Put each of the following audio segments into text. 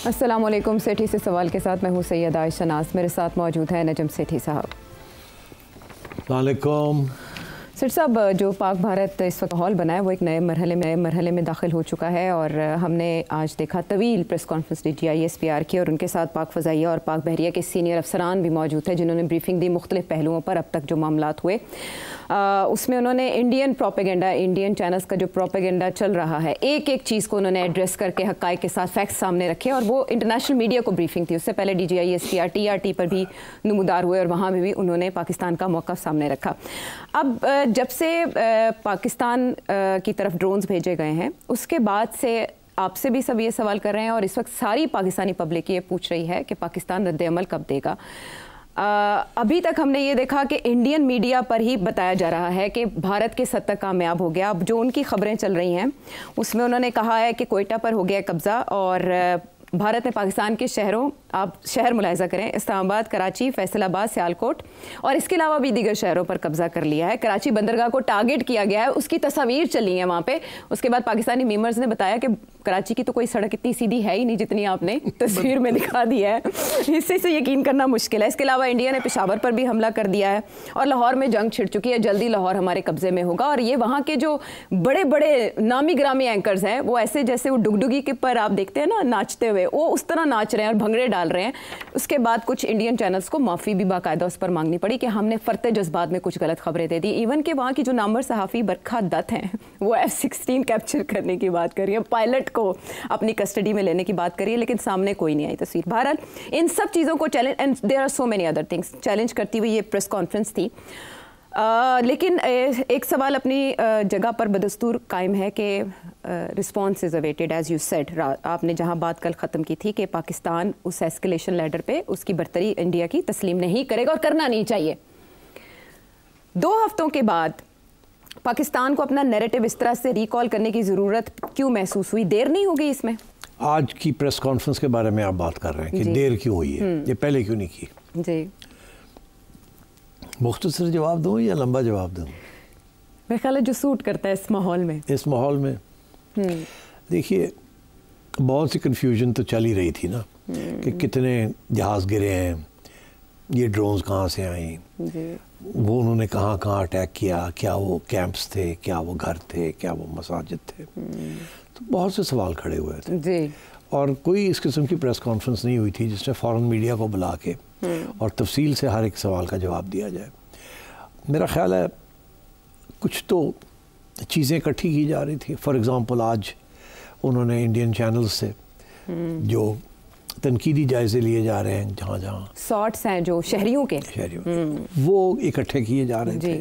अस्सलामुअलैकुम। सेठी से सवाल के साथ मैं हूँ सैयद आयशा नाज, मेरे साथ मौजूद है नजम सेठी साहब। वालेकुम। सर साहब, जो पाक भारत इस वक्त माहौल बना है वो एक नए मरहले में दाखिल हो चुका है और हमने आज देखा तवील प्रेस कॉन्फ्रेंस DGI SPR की और उनके साथ पाक फ़ज़ाइया और पाक बहरिया के सीनियर अफसरान भी मौजूद थे जिन्होंने ब्रीफिंग दी मुख्तलिफ पहलुओं पर अब तक जो मामलात हुए। उसमें उन्होंने इंडियन प्रोपेगेंडा, इंडियन चैनल्स का जो प्रोपेगेंडा चल रहा है, एक एक चीज़ को उन्होंने एड्रेस करके हक़ाइक़ के साथ फैक्ट्स सामने रखे और वो इंटरनेशनल मीडिया को ब्रीफिंग थी। उससे पहले DGI SPR TRT पर भी नमूदार हुए और वहाँ भी उन्होंने पाकिस्तान का मौक़िफ़ सामने रखा। अब जब से पाकिस्तान की तरफ ड्रोन्स भेजे गए हैं उसके बाद से आपसे भी सब ये सवाल कर रहे हैं और इस वक्त सारी पाकिस्तानी पब्लिक ये पूछ रही है कि पाकिस्तान रद्द-ए-अमल कब देगा। अभी तक हमने ये देखा कि इंडियन मीडिया पर ही बताया जा रहा है कि भारत के सत्ता कामयाब हो गया। अब जो उनकी खबरें चल रही हैं उसमें उन्होंने कहा है कि कोयटा पर हो गया कब्ज़ा और भारत ने पाकिस्तान के शहरों, आप शहर मुलाहिजा करें, इस्लामाबाद, कराची, फैसलाबाद, सियालकोट और इसके अलावा भी दीगर शहरों पर कब्जा कर लिया है। कराची बंदरगाह को टारगेट किया गया है, उसकी तस्वीर चली है वहाँ पे। उसके बाद पाकिस्तानी मीमर्स ने बताया कि कराची की तो कोई सड़क इतनी सीधी है ही नहीं जितनी आपने तस्वीर में दिखा दी है, इससे यकीन करना मुश्किल है। इसके अलावा इंडिया ने पेशावर पर भी हमला कर दिया है और लाहौर में जंग छिड़ चुकी है। जल्दी लाहौर हमारे कब्जे में होगा और ये वहाँ के जो बड़े बड़े नामी ग्रामी एंकर्स हैं वो ऐसे जैसे वो डुगडुगी के पर आप देखते हैं ना नाचते हुए, वो उस तरह नाच रहे हैं और भंगड़े डाल रहे हैं। उसके बाद कुछ इंडियन चैनल्स को माफ़ी भी बाकायदा उस पर मांगनी पड़ी कि हमने फरते जज्बात में कुछ गलत खबरें दे दी। इवन के वहाँ की जो नामवर सहाफ़ी बरखा दत्त हैं वो F-16 कैप्चर करने की बात कर रही है, पायलट को अपनी कस्टडी में लेने की बात करी है, लेकिन सामने कोई नहीं आई तस्वीर। बहरहाल इन सब चीज़ों को challenge, and there are so many other things, challenge करती हुई ये प्रेस कॉन्फ्रेंस थी। लेकिन एक सवाल अपनी जगह पर बदस्तूर कायम है कि response is awaited as you said. आपने जहां बात कल ख़त्म की थी कि पाकिस्तान उस एस्केलेशन लैडर पे उसकी बर्तरी इंडिया की तस्लीम नहीं करेगा और करना नहीं चाहिए। 2 हफ्तों के बाद पाकिस्तान को अपना नैरेटिव इस तरह से रिकॉल करने की ज़रूरत क्यों महसूस हुई? देर नहीं हो गई इसमें? आज की प्रेस कॉन्फ्रेंस के बारे में आप बात कर रहे हैं कि देर क्यों हुई है, ये पहले क्यों नहीं की? जी, मुख्तसर जवाब दूँ या लंबा जवाब दूँ? मेरे ख्याल है जो सूट करता है इस माहौल में। इस माहौल में देखिए बहुत सी कन्फ्यूजन तो चल ही रही थी ना कि कितने जहाज़ गिरे हैं, ये ड्रोन्स कहाँ से आई, वो उन्होंने कहाँ कहाँ अटैक किया, क्या वो कैंप्स थे, क्या वो घर थे, क्या वो मसाजिद थे। तो बहुत से सवाल खड़े हुए थे जी। और कोई इस किस्म की प्रेस कॉन्फ्रेंस नहीं हुई थी जिसने फ़ौरन मीडिया को बुला के और तफसील से हर एक सवाल का जवाब दिया जाए। मेरा ख्याल है कुछ तो चीज़ें इकट्ठी की जा रही थी। फॉर एग्ज़ाम्पल आज उन्होंने इंडियन चैनल्स से जो तनकीदी जायज़े लिए जा रहे हैं, जहाँ जहाँ शॉर्ट्स हैं जो शहरियों के वो इकट्ठे किए जा रहे थे,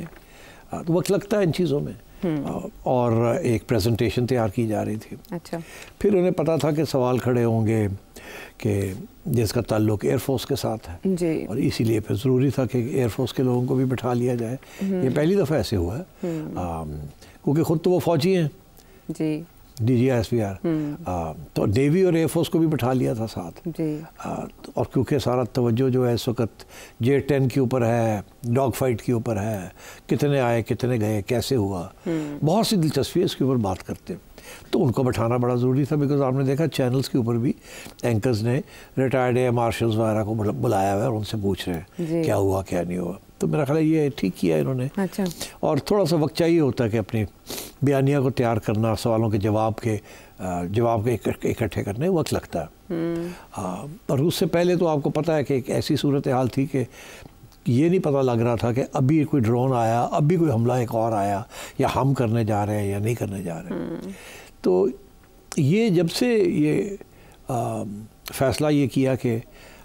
तो वक्त लगता है इन चीज़ों में। और एक प्रेजेंटेशन तैयार की जा रही थी। अच्छा। फिर उन्हें पता था कि सवाल खड़े होंगे कि जिसका ताल्लुक एयरफोर्स के साथ है जी। और इसीलिए फिर ज़रूरी था कि एयरफोर्स के लोगों को भी बिठा लिया जाए। ये पहली दफ़ा ऐसे हुआ है क्योंकि ख़ुद तो वो फ़ौजी हैं जी, DGI SPR, तो नेवी और एयरफोर्स को भी बिठा लिया था साथ जी। और क्योंकि सारा तवज्जो जो है इस वक्त J-10 के ऊपर है, डॉग फाइट के ऊपर है, कितने आए कितने गए कैसे हुआ, बहुत सी दिलचस्पी है इसके ऊपर बात करते, तो उनको बैठाना बड़ा ज़रूरी था। बिकॉज आपने देखा चैनल्स के ऊपर भी एंकर्स ने रिटायर्ड एयर मार्शल्स वगैरह को बुलाया हुआ है और उनसे पूछ रहे हैं क्या हुआ क्या नहीं हुआ। तो मेरा ख्याल है ये ठीक किया इन्होंने। अच्छा। और थोड़ा सा वक्त चाहिए होता है कि अपनी बयानिया को तैयार करना, सवालों के जवाब के इकट्ठे करने वक्त लगता है। और उससे पहले तो आपको पता है कि एक ऐसी सूरत हाल थी कि ये नहीं पता लग रहा था कि अभी कोई ड्रोन आया, अभी कोई हमला एक और आया, या हम करने जा रहे हैं या नहीं करने जा रहे हैं। तो ये जब से ये फ़ैसला ये किया कि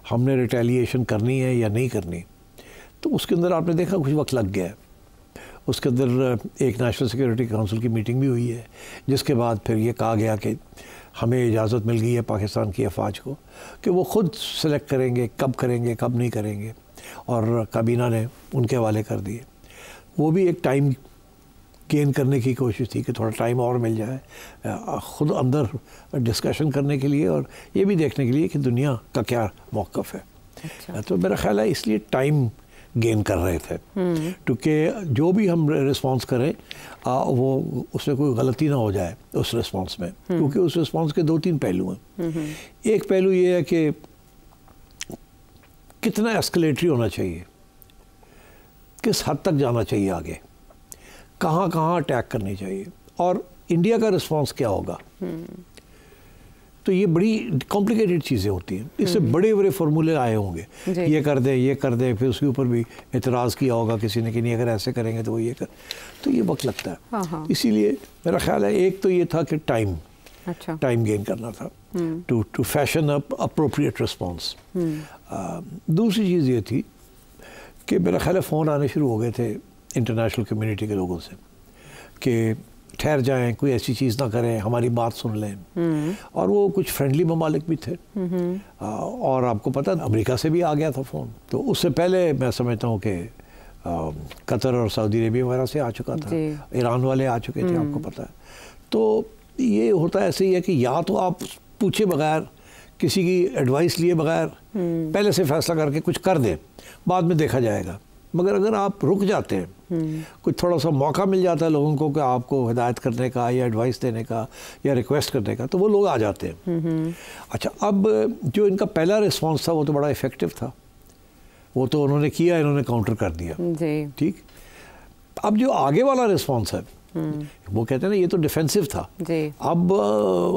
हमने रिटेलिएशन करनी है या नहीं करनी, तो उसके अंदर आपने देखा कुछ वक्त लग गया। उसके अंदर एक नेशनल सिक्योरिटी काउंसिल की मीटिंग भी हुई है जिसके बाद फिर ये कहा गया कि हमें इजाज़त मिल गई है पाकिस्तान की अफवाज को कि वो ख़ुद सेलेक्ट करेंगे कब नहीं करेंगे, और काबीना ने उनके हवाले कर दिए। वो भी एक टाइम गेन करने की कोशिश थी कि थोड़ा टाइम और मिल जाए ख़ुद अंदर डिस्कशन करने के लिए और ये भी देखने के लिए कि दुनिया का क्या मौक़िफ़ है। अच्छा। तो मेरा ख्याल है इसलिए टाइम गेन कर रहे थे, क्योंकि जो भी हम रिस्पॉन्स करें वो उसमें कोई गलती ना हो जाए उस रिस्पॉन्स में, क्योंकि उस रिस्पॉन्स के 2-3 पहलू हैं। एक पहलू ये है कि कितना एस्केलेटरी होना चाहिए, किस हद तक जाना चाहिए आगे, कहाँ कहाँ अटैक करनी चाहिए, और इंडिया का रिस्पॉन्स क्या होगा। तो ये बड़ी कॉम्प्लिकेटेड चीज़ें होती हैं। इससे बड़े बड़े फार्मूले आए होंगे, ये कर दें, फिर उसके ऊपर भी एतराज़ किया होगा किसी ने कि नहीं अगर ऐसे करेंगे तो वो ये कर, तो ये वक्त लगता है। इसीलिए मेरा ख्याल है एक तो ये था कि टाइम गेन करना था, to fashion up appropriate response. दूसरी चीज़ ये थी कि मेरा ख्याल है फ़ोन आने शुरू हो गए थे इंटरनेशनल कम्युनिटी के लोगों से कि ठहर जाएं, कोई ऐसी चीज़ ना करें, हमारी बात सुन लें। और वो कुछ फ्रेंडली ममालिक भी थे, और आपको पता है अमेरिका से भी आ गया था फ़ोन। तो उससे पहले मैं समझता हूँ कि कतर और सऊदी अरेबिया वगैरह से आ चुका था, ईरान वाले आ चुके थे, आपको पता है। तो ये होता ऐसे ही है कि या तो आप पूछे बगैर, किसी की एडवाइस लिए बगैर पहले से फैसला करके कुछ कर दें, बाद में देखा जाएगा। मगर अगर आप रुक जाते हैं, कुछ थोड़ा सा मौका मिल जाता है लोगों को कि आपको हिदायत करने का या एडवाइस देने का या रिक्वेस्ट करने का, तो वो लोग आ जाते हैं। अच्छा, अब जो इनका पहला रिस्पांस था वो तो बड़ा इफ़ेक्टिव था, वो तो उन्होंने किया, इन्होंने काउंटर कर दिया, ठीक। अब जो आगे वाला रिस्पांस है वो कहते हैं ना ये तो डिफेंसिव था, अब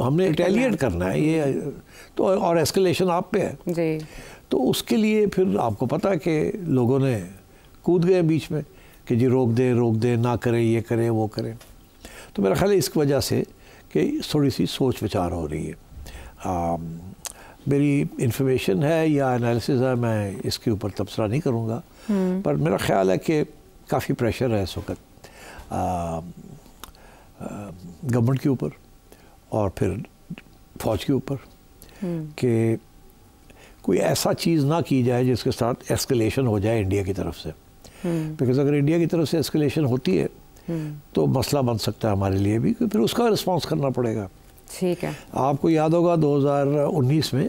हमने रिटेलिएट करना है, ये तो और एस्केलेशन आप पे है। तो उसके लिए फिर आपको पता है कि लोगों ने कूद गए बीच में कि जी रोक दे, ना करें, ये करें, वो करें। तो मेरा ख्याल है इस वजह से कि थोड़ी सी सोच विचार हो रही है। मेरी इन्फॉर्मेशन है या एनालिसिस है, मैं इसके ऊपर तबसरा नहीं करूँगा, पर मेरा ख्याल है कि काफ़ी प्रेशर है इस वक्त गवर्नमेंट के ऊपर और फिर फ़ौज के ऊपर कि कोई ऐसा चीज़ ना की जाए जिसके साथ एस्केलेशन हो जाए इंडिया की तरफ से। बिकॉज अगर इंडिया की तरफ से एस्केलेशन होती है तो मसला बन सकता है हमारे लिए भी, फिर उसका रिस्पांस करना पड़ेगा। ठीक है, आपको याद होगा 2019 में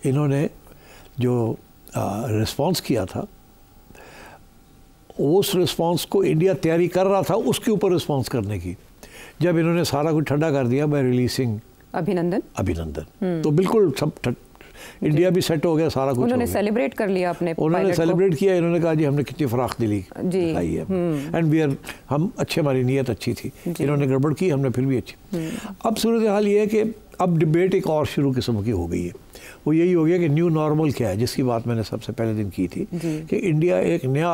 इन्होंने जो रिस्पांस किया था, उस रिस्पांस को इंडिया तैयारी कर रहा था उसके ऊपर रिस्पांस करने की, जब इन्होंने सारा कुछ ठंडा कर दिया बाय रिलीजिंग अभिनंदन, तो बिल्कुल सब इंडिया भी सेट हो गया, सारा कुछ उन्होंने सेलिब्रेट कर लिया अपने, उन्होंने सेलिब्रेट किया, इन्होंने कहा जी हमने कितनी फराख दिली दिखाई है, एंड वी आर, हम अच्छे, हमारी नीयत अच्छी थी, इन्होंने गड़बड़ की, हमने फिर भी अच्छी। अब सूरत हाल ये है कि अब डिबेट एक और शुरू किस्म की हो गई है, वो यही हो गया कि न्यू नॉर्मल क्या है, जिसकी बात मैंने सबसे पहले दिन की थी कि इंडिया एक नया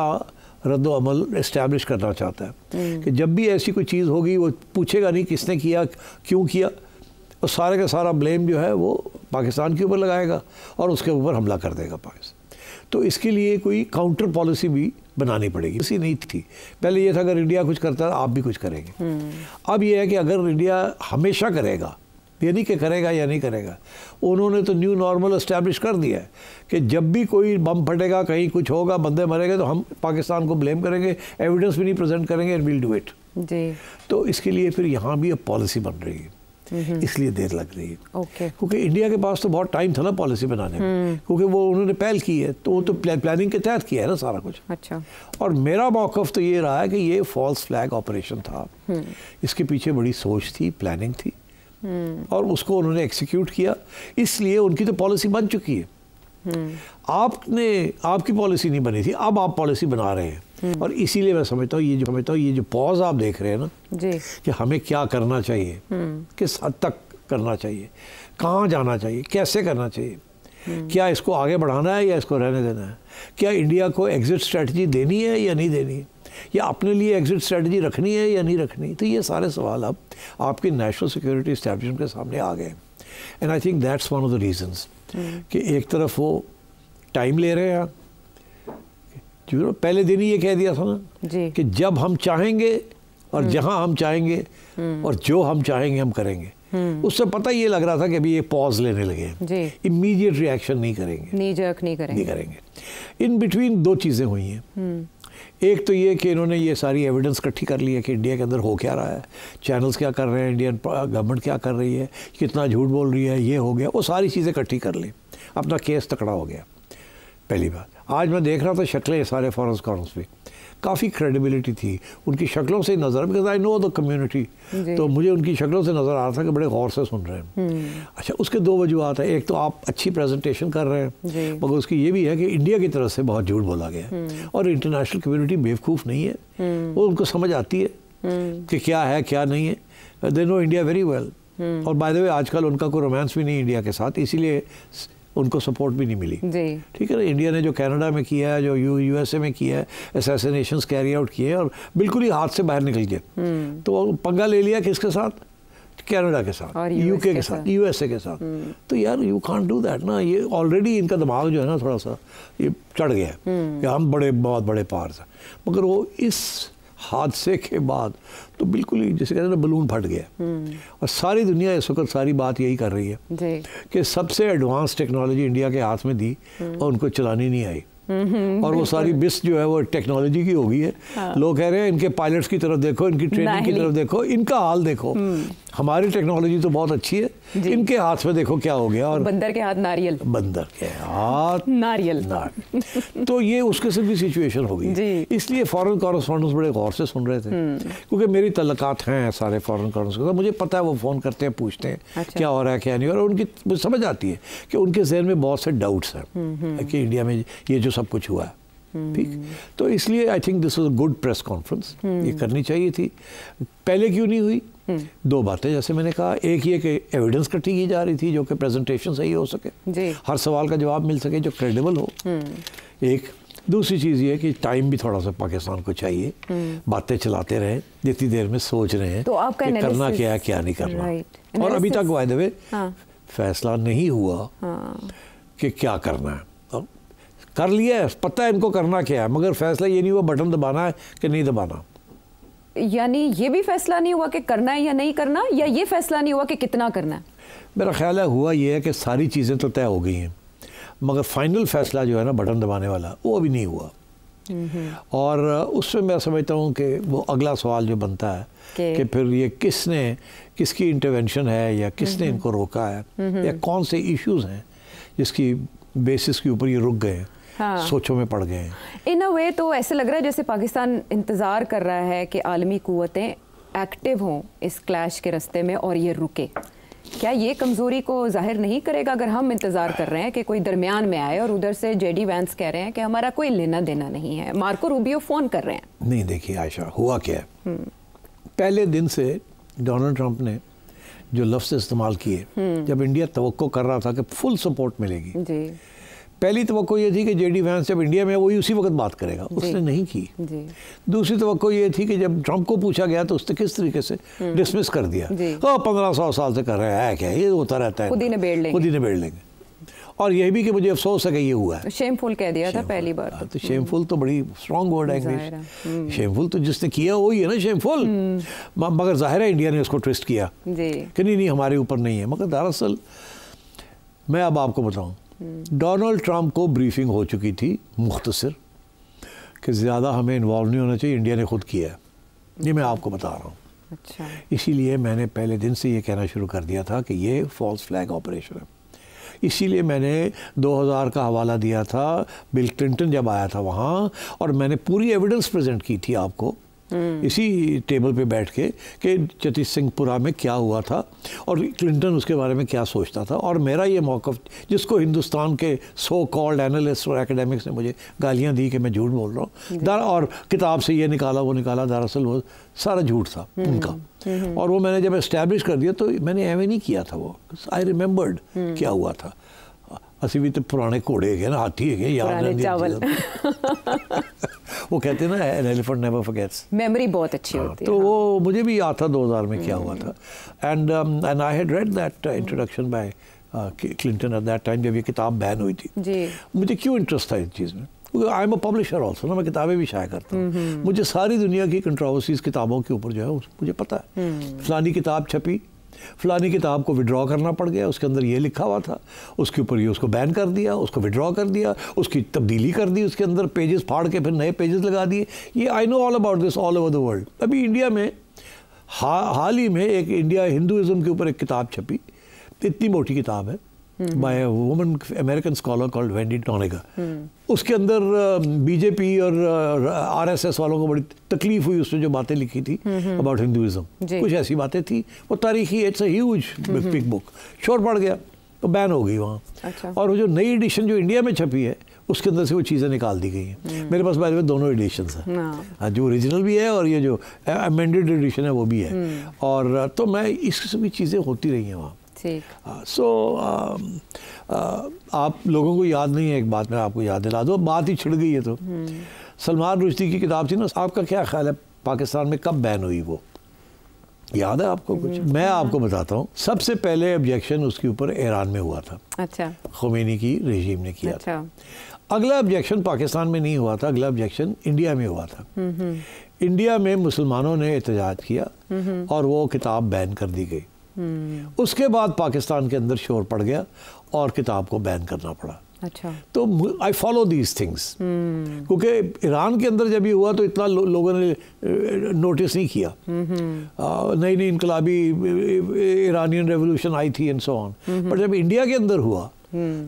रद्द अमल इस्टेब्लिश करना चाहता है कि जब भी ऐसी कोई चीज़ होगी वो पूछेगा नहीं किसने किया, क्यों किया, और सारे का सारा ब्लेम जो है वो पाकिस्तान के ऊपर लगाएगा और उसके ऊपर हमला कर देगा पाकिस्तान। तो इसके लिए कोई काउंटर पॉलिसी भी बनानी पड़ेगी, इसी नहीं थी पहले। ये था अगर इंडिया कुछ करता है आप भी कुछ करेंगे। अब ये है कि अगर इंडिया हमेशा करेगा, ये नहीं कि करेगा या नहीं करेगा, उन्होंने तो न्यू नॉर्मल इस्टेब्लिश कर दिया है कि जब भी कोई बम फटेगा, कहीं कुछ होगा, बंदे मरेंगे, तो हम पाकिस्तान को ब्लेम करेंगे, एविडेंस भी नहीं प्रेजेंट करेंगे, एंड विल डू इट। तो इसके लिए फिर यहाँ भी अब पॉलिसी बन रही है, इसलिए देर लग रही है। क्योंकि इंडिया के पास तो बहुत टाइम था ना पॉलिसी बनाने में, क्योंकि वो उन्होंने पहल की है, तो वो तो प्लानिंग के तहत किया है ना सारा कुछ। अच्छा। और मेरा मौक़िफ़ तो ये रहा है कि ये फॉल्स फ्लैग ऑपरेशन था, इसके पीछे बड़ी सोच थी, प्लानिंग थी, और उसको उन्होंने एग्जीक्यूट किया, इसलिए उनकी तो पॉलिसी बन चुकी है। आपकी पॉलिसी नहीं बनी थी, अब आप पॉलिसी बना रहे हैं, और इसीलिए मैं समझता हूँ ये जो पॉज आप देख रहे हैं ना जी, कि हमें क्या करना चाहिए, किस हद तक करना चाहिए, कहाँ जाना चाहिए, कैसे करना चाहिए, क्या इसको आगे बढ़ाना है या इसको रहने देना है, क्या इंडिया को एग्जिट स्ट्रेटजी देनी है या नहीं देनी है, या अपने लिए एग्जिट स्ट्रेटजी रखनी है या नहीं रखनी। तो ये सारे सवाल अब आपके नेशनल सिक्योरिटी एस्टैब्लिशमेंट के सामने आ गए, and I think that's one of the reasons कि एक तरफ वो टाइम ले रहे हैं, जो पहले दिन ही ये कह दिया था ना कि जब हम चाहेंगे और जहां हम चाहेंगे और जो हम चाहेंगे हम करेंगे, उससे पता ये लग रहा था कि अभी ये पॉज लेने लगे, इमीडिएट रिएक्शन नहीं करेंगे, नहीं करेंगे। इन बिटवीन दो चीज़ें हुई हैं, एक तो ये कि इन्होंने ये सारी एविडेंस इकट्ठी कर ली है कि इंडिया के अंदर हो क्या रहा है, चैनल्स क्या कर रहे हैं, इंडियन गवर्नमेंट क्या कर रही है, कितना झूठ बोल रही है, ये हो गया, वो सारी चीज़ें इकट्ठी कर ली, अपना केस तकड़ा हो गया, पहली बात। आज मैं देख रहा था शक्लें सारे फॉरेन कॉर्नर्स पे, काफ़ी क्रेडिबिलिटी थी उनकी शक्लों से नज़र, because I know the community, तो मुझे उनकी शक्लों से नज़र आ रहा था कि बड़े गौर से सुन रहे हैं। अच्छा, उसके दो वजूहत है, एक तो आप अच्छी प्रेजेंटेशन कर रहे हैं, मगर उसकी ये भी है कि इंडिया की तरफ से बहुत झूठ बोला गया और इंटरनेशनल कम्युनिटी बेवकूफ़ नहीं है, वो उनको समझ आती है कि क्या है क्या नहीं है, they know India very well. और बाय द वे आजकल उनका कोई रोमांस भी नहीं इंडिया के साथ, इसीलिए उनको सपोर्ट भी नहीं मिली। ठीक है ना, इंडिया ने जो कनाडा में किया है, जो यूएसए में किया है, असैसिनेशंस कैरी आउट किए और बिल्कुल ही हाथ से बाहर निकल गए, तो पंगा ले लिया किसके साथ, कनाडा के साथ, यूके के साथ, यूएसए के साथ। तो यार यू कांट डू दैट ना, ये ऑलरेडी इनका दिमाग जो है ना थोड़ा सा ये चढ़ गया कि हम बहुत बड़े पावर हैं, मगर वो इस हादसे के बाद तो बिल्कुल ही जैसे कहते हैं ना बलून फट गया। और सारी दुनिया इस वक्त सारी बात यही कर रही है कि सबसे एडवांस टेक्नोलॉजी इंडिया के हाथ में दी और उनको चलानी नहीं आई, और वो सारी बिस जो है वो टेक्नोलॉजी की हो गई है। हाँ। लोग कह रहे हैं इनके पायलट्स की तरफ देखो, इनकी ट्रेनिंग की तरफ देखो, इनका हाल देखो, हमारी टेक्नोलॉजी तो बहुत अच्छी है, इनके हाथ में देखो क्या हो गया। और बंदर के हाथ नारियल, बंदर के हाथ नारियल। तो ये उस किस्म की सिचुएशन हो गई, इसलिए फॉरेन कॉरेस्पॉन्डेंट्स बड़े गौर से सुन रहे थे। क्योंकि मेरी तल्लकात हैं सारे फॉरेन कॉरेस्पॉन्डेंट्स, मुझे पता है वो फ़ोन करते हैं, पूछते हैं क्या हो रहा है क्या नहीं हो रहा, उनकी समझ आती है कि उनके जहन में बहुत से डाउट्स हैं कि इंडिया में ये जो सब कुछ हुआ है। ठीक, तो इसलिए I think this was a good press conference, ये करनी चाहिए थी। पहले क्यों नहीं हुई? दो बातें, जैसे मैंने कहा, एक ये कि एविडेंस इकट्ठी की जा रही थी जो कि प्रेजेंटेशन सही हो सके, हर सवाल का जवाब मिल सके जो क्रेडिबल हो। एक दूसरी चीज़ ये कि टाइम भी थोड़ा सा पाकिस्तान को चाहिए, बातें चलाते रहे जितनी देर में सोच रहे हैं तो आपका करना क्या है क्या नहीं करना। और अभी तक बाय द वे फैसला नहीं हुआ कि क्या करना है। कर लिया है, पता है इनको करना क्या है, मगर फैसला ये नहीं हुआ बटन दबाना है कि नहीं दबाना। यानी ये भी फैसला नहीं हुआ कि करना है या नहीं करना, या ये फैसला नहीं हुआ कि कितना करना है? मेरा ख्याल है हुआ ये है कि सारी चीज़ें तो तय हो गई हैं, मगर फाइनल फैसला जो है ना बटन दबाने वाला, वो अभी नहीं हुआ। और उसमें मैं समझता हूँ कि वो अगला सवाल जो बनता है कि फिर ये किसकी इंटरवेंशन है, या किसने इनको रोका है, या कौन से इश्यूज़ हैं जिसकी बेसिस के ऊपर ये रुक गए हैं। हाँ। सोचों में पड़ गए हैं। इन अ वे तो ऐसे लग रहा है जैसे पाकिस्तान इंतज़ार कर रहा है कि आलमी कुव्वतें एक्टिव हों इस क्लैश के रास्ते में और ये रुके। क्या ये कमज़ोरी को जाहिर नहीं करेगा अगर हम इंतज़ार कर रहे हैं कि कोई दरमियान में आए, और उधर से जेडी वैंस कह रहे हैं कि हमारा कोई लेना देना नहीं है, मार्को रूबियो फ़ोन कर रहे हैं? नहीं, देखिए आयशा, हुआ क्या है, पहले दिन से डोनाल्ड ट्रंप ने जो लफ्ज़ इस्तेमाल किए, जब इंडिया तवक्को कर रहा था कि फुल सपोर्ट मिलेगी, पहली तवक्को ये थी कि जेडी वैंस जब इंडिया में वही उसी वक्त बात करेगा, उसने नहीं की। दूसरी तवक्को ये थी कि जब ट्रंप को पूछा गया तो उसने किस तरीके से डिसमिस कर दिया, 1500 साल से कर रहे हैं क्या, ये होता रहता है, खुद ही निबेड़ लेंगे। और यही भी कि मुझे अफसोस है कि ये हुआ है। शेमफुल कह दिया था पहली बार। तो शेमफुल तो बड़ी स्ट्रॉन्ग वर्ड है इंग्लिश। शेमफुल तो जिसने किया वही है ना शेमफुल, मगर जाहिर है इंडिया ने उसको ट्विस्ट किया कि नहीं हमारे ऊपर नहीं है। मगर दरअसल मैं अब आपको बताऊं, डोनाल्ड ट्रंप को ब्रीफिंग हो चुकी थी मुख्तसर कि ज़्यादा हमें इन्वॉल्व नहीं होना चाहिए, इंडिया ने खुद किया है, ये मैं आपको बता रहा हूँ। अच्छा। इसीलिए मैंने पहले दिन से ये कहना शुरू कर दिया था कि ये फॉल्स फ्लैग ऑपरेशन है। इसीलिए मैंने 2000 का हवाला दिया था, बिल क्लिंटन जब आया था वहाँ, और मैंने पूरी एविडेंस प्रेजेंट की थी आपको इसी टेबल पे बैठ के कि जगदीश सिंहपुरा में क्या हुआ था और क्लिंटन उसके बारे में क्या सोचता था। और मेरा ये मौक़िफ़, जिसको हिंदुस्तान के सो कॉल्ड एनालिस्ट और एकेडमिक्स ने मुझे गालियाँ दी कि मैं झूठ बोल रहा हूँ, और किताब से ये निकाला वो निकाला, दरअसल वो सारा झूठ था उनका। और वो मैंने जब एस्टैब्लिश कर दिया तो मैंने एवं नहीं किया था, वो आई रिमेंबर्ड क्या हुआ था। असी भी तो पुराने घोड़े है ना, हाथी है, याद चावल वो कहते हैं ना, an elephant never forgets, memory बहुत अच्छी होती है। तो वो मुझे भी याद था 2000 में क्या हुआ था। And I had read that introduction by Clinton at that time, जब ये किताब बैन हुई थी जी। मुझे क्यों इंटरेस्ट था इस चीज़ में, I am a publisher also ना, मैं किताबें भी शाया करता हूँ। मुझे सारी दुनिया की कंट्रोवर्सीज किताबों के ऊपर जो है मुझे पता है। फलानी किताब छपी, फलानी किताब को विड्रॉ करना पड़ गया, उसके अंदर ये लिखा हुआ था, उसके ऊपर ये उसको बैन कर दिया, उसको विड्रॉ कर दिया, उसकी तब्दीली कर दी, उसके अंदर पेजेस फाड़ के फिर नए पेजेस लगा दिए। ये I know all about this all over the world. अभी इंडिया में हाल ही में एक इंडिया हिंदुइज्म के ऊपर एक किताब छपी, इतनी मोटी किताब है, by woman American scholar called Wendy Doniger. उसके अंदर बीजेपी और आरएसएस वालों को बड़ी तकलीफ हुई, उसने जो बातें लिखी थी अबाउट हिंदुइज्म, कुछ ऐसी बातें थी, वो तारीखी, it's a huge big book, शोर पड़ गया तो बैन हो गई वहाँ। अच्छा। और वो जो नई एडिशन जो इंडिया में छपी है उसके अंदर से वो चीज़ें निकाल दी गई हैं। मेरे पास बाय द वे दोनों एडिशंस हैं, जो ओरिजिनल भी है और ये जो अमेंडेड एडिशन है वो भी है। और तो मैं इस किस्म की चीज़ें होती रही हैं वहाँ। आप लोगों को याद नहीं है, एक बात मैं आपको याद दिला दूँ, बात ही छिड़ गई है। तो सलमान रुश्दी की किताब थी ना, आपका क्या ख्याल है पाकिस्तान में कब बैन हुई? वो याद है आपको कुछ? मैं आपको बताता हूँ। सबसे पहले ऑब्जेक्शन उसके ऊपर ईरान में हुआ था। अच्छा। खुमैनी की रेजिम ने किया था। अगला ऑब्जेक्शन पाकिस्तान में नहीं हुआ था, अगला ऑब्जेक्शन इंडिया में हुआ था। इंडिया में मुसलमानों ने एहतजाज किया और वो किताब बैन कर दी गई। उसके बाद पाकिस्तान के अंदर शोर पड़ गया और किताब को बैन करना पड़ा। अच्छा। तो आई फॉलो दीज थिंग्स, क्योंकि ईरान के अंदर जब ये हुआ तो इतना लोगों ने नोटिस नहीं किया। नई नई इनकलाबी ईरानियन रेवोल्यूशन आई थी एंड सो ऑन, पर जब इंडिया के अंदर हुआ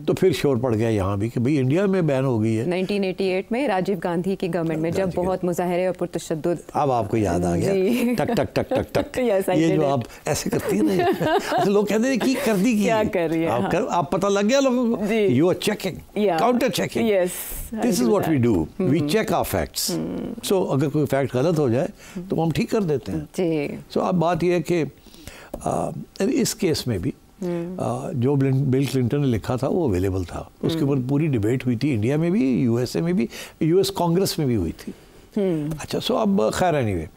तो फिर शोर पड़ गया यहाँ भी कि भाई इंडिया में बैन हो गई है। 1988 में राजीव गांधी की गवर्नमेंट में जब बहुत मुजाहरे और पुरतशद्दुद। अब आपको याद आ गया, टक टक टक टक टक ये जो आप ऐसे करती है ना, अच्छा लोग कहते हैं कि कर दी, क्या कर रही है आप पता लग गया लोगों को, you are checking, counter checking. This is what we do, we check our facts. So अगर कोई फैक्ट गलत हो जाए तो हम ठीक कर देते हैं। सो अब बात यह है कि इस केस में भी जो बिल क्लिंटन ने लिखा था वो अवेलेबल था, उसके ऊपर पूरी डिबेट हुई थी, इंडिया में भी, यूएसए में भी, यूएस कांग्रेस में भी हुई थी। अच्छा। सो अब खैर एनीवे,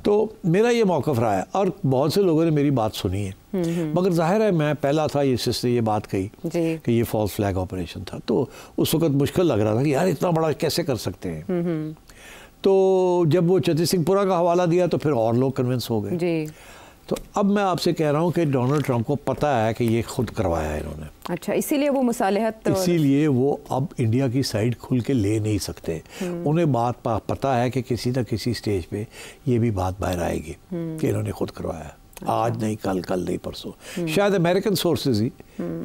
तो मेरा ये मौक़िफ़ रहा है और बहुत से लोगों ने मेरी बात सुनी है, मगर जाहिर है मैं पहला था जिसने ये बात कही कि ये फॉल्स फ्लैग ऑपरेशन था, तो उस वक्त मुश्किल लग रहा था कि यार इतना बड़ा कैसे कर सकते हैं। तो जब वो चेती सिंहपुरा का हवाला दिया तो फिर और लोग कन्विंस हो गए। तो अब मैं आपसे कह रहा हूँ कि डोनाल्ड ट्रंप को पता है कि ये खुद करवाया है इन्होंने। अच्छा, इसीलिए वो मुसालहत, इसीलिए वो अब इंडिया की साइड खुल के ले नहीं सकते। उन्हें बात पता है कि किसी न किसी स्टेज पे ये भी बात बाहर आएगी कि इन्होंने खुद करवाया। अच्छा। आज नहीं, कल नहीं, परसों शायद अमेरिकन सोर्सेज ही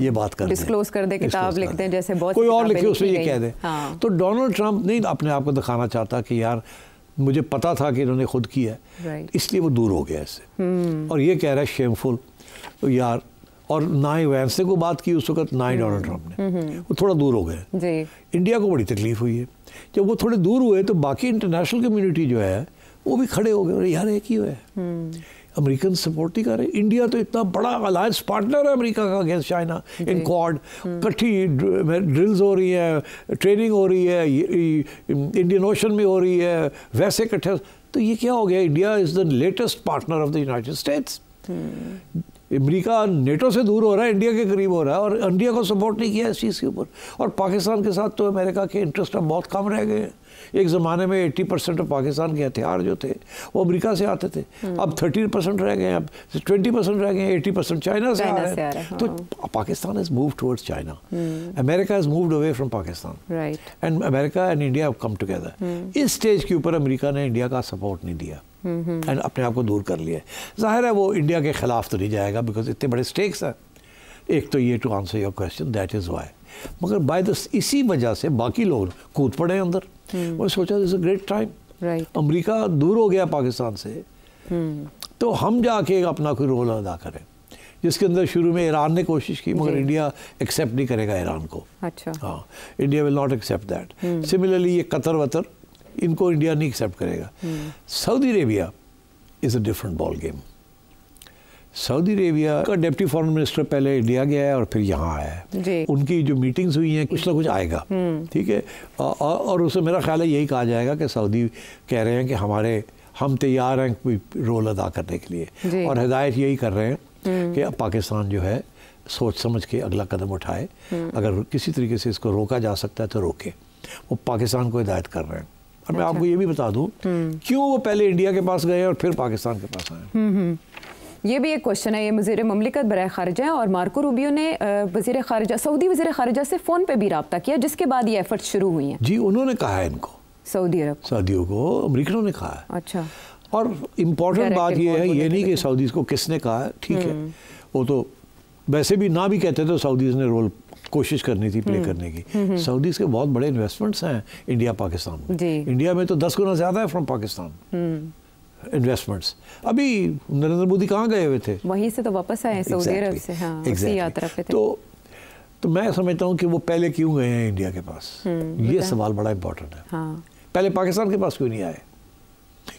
ये बात कर डिस्क्लोज कर दे, किताब लिख दें, जैसे बहुत कोई और लिखे उसमें ये कह दे। तो डोनाल्ड ट्रंप नहीं अपने आप को दिखाना चाहता कि यार मुझे पता था कि इन्होंने खुद किया है, इसलिए वो दूर हो गया इससे। और ये कह रहा है शेमफुल, तो यार, और ना ही वैंस ने को बात की उस वक्त, ना ही डोनाल्ड ट्रंप ने, वो थोड़ा दूर हो गए। इंडिया को बड़ी तकलीफ हुई है। जब वो थोड़े दूर हुए तो बाकी इंटरनेशनल कम्युनिटी जो है वो भी खड़े हो गए, यार एक ही हुआ है, अमेरिकन सपोर्ट नहीं कर रहे। इंडिया तो इतना बड़ा अलायंस पार्टनर है अमेरिका का अगेंस्ट चाइना इन क्वाड, इकट्ठी ड्रिल्स हो रही है, ट्रेनिंग हो रही है, इंडियन ओशन में हो रही है, वैसे इकट्ठे। तो ये क्या हो गया? India is the latest partner of the United states. America NATO से दूर हो रहा है, इंडिया के करीब हो रहा है, और इंडिया को सपोर्ट नहीं किया इस चीज़ के ऊपर। और पाकिस्तान के साथ तो अमेरिका के इंटरेस्ट अब बहुत कम रह गए हैं। एक ज़माने में 80% ऑफ पाकिस्तान के हथियार जो थे वो अमेरिका से आते थे, अब 30% रह गए, अब 20% रह गए, 80% चाइना से आ रहे हैं। तो Pakistan has moved towards China, America has moved away from Pakistan, and America and India have come together. इस स्टेज के ऊपर अमेरिका ने इंडिया का सपोर्ट नहीं दिया एंड अपने आप को दूर कर लिया। जाहिर है वो इंडिया के खिलाफ तो नहीं जाएगा, बिकॉज इतने बड़े स्टेक्स हैं। एक तो ये, to answer your question, that is why. मगर बाय द इसी वजह से बाकी लोग कूद पड़े अंदर। उन्होंने सोचा this a great time, America दूर हो गया पाकिस्तान से, तो हम जाके अपना कोई रोल अदा करें, जिसके अंदर शुरू में ईरान ने कोशिश की, मगर इंडिया एक्सेप्ट नहीं करेगा ईरान को। अच्छा। हाँ, India will not accept that. Similarly ये कतर वतर, इनको इंडिया नहीं एक्सेप्ट करेगा। Saudi Arabia is a different ball game. Saudi Arabia का डिप्टी फॉरेन मिनिस्टर पहले इंडिया गया है और फिर यहाँ आया है। उनकी जो मीटिंग्स हुई हैं, कुछ ना कुछ आएगा, ठीक है। और उससे मेरा ख्याल है यही कहा जाएगा कि सऊदी कह रहे हैं कि हम तैयार हैं कोई रोल अदा करने के लिए, और हिदायत यही कर रहे हैं कि अब पाकिस्तान जो है सोच समझ के अगला कदम उठाए, अगर किसी तरीके से इसको रोका जा सकता है तो रोके। वो पाकिस्तान को हिदायत कर रहे हैं। और मैं आपको ये भी बता दूं क्यों वो पहले इंडिया के पास गए और फिर पाकिस्तान के पास आए। ये भी एक क्वेश्चन है। ये वज़ीर ममलिकत बराए खारिजा है और मार्को रूबियो ने वज़ीर खारिजा, सऊदी वज़ीर खारिजा से फ़ोन पे भी रब्ता किया, जिसके बाद ये एफर्ट शुरू हुई हैं। जी, उन्होंने कहा है इनको, सऊदी अरब, सऊदियों को अमरीकनों ने कहा है। अच्छा। और इम्पोर्टेंट बात ये है, ये नहीं कि सऊदीज़ को किसने कहा है, ठीक है, वो तो वैसे भी ना भी कहते तो सऊदीज़ ने रोल कोशिश करनी थी प्ले करने की। सऊदीज़ के बहुत बड़े इन्वेस्टमेंट्स हैं इंडिया पाकिस्तान में। इंडिया में तो 10 गुना ज़्यादा है फ्रॉम पाकिस्तान इन्वेस्टमेंट्स। अभी नरेंद्र मोदी कहाँ गए हुए थे? वहीं से तो वापस आए सऊदी अरब से। हाँ, उसी यात्रा पे थे। तो मैं समझता हूँ कि वो पहले क्यों गए हैं इंडिया के पास, ये सवाल बड़ा इम्पोर्टेंट है। हाँ। पहले पाकिस्तान के पास क्यों नहीं आए?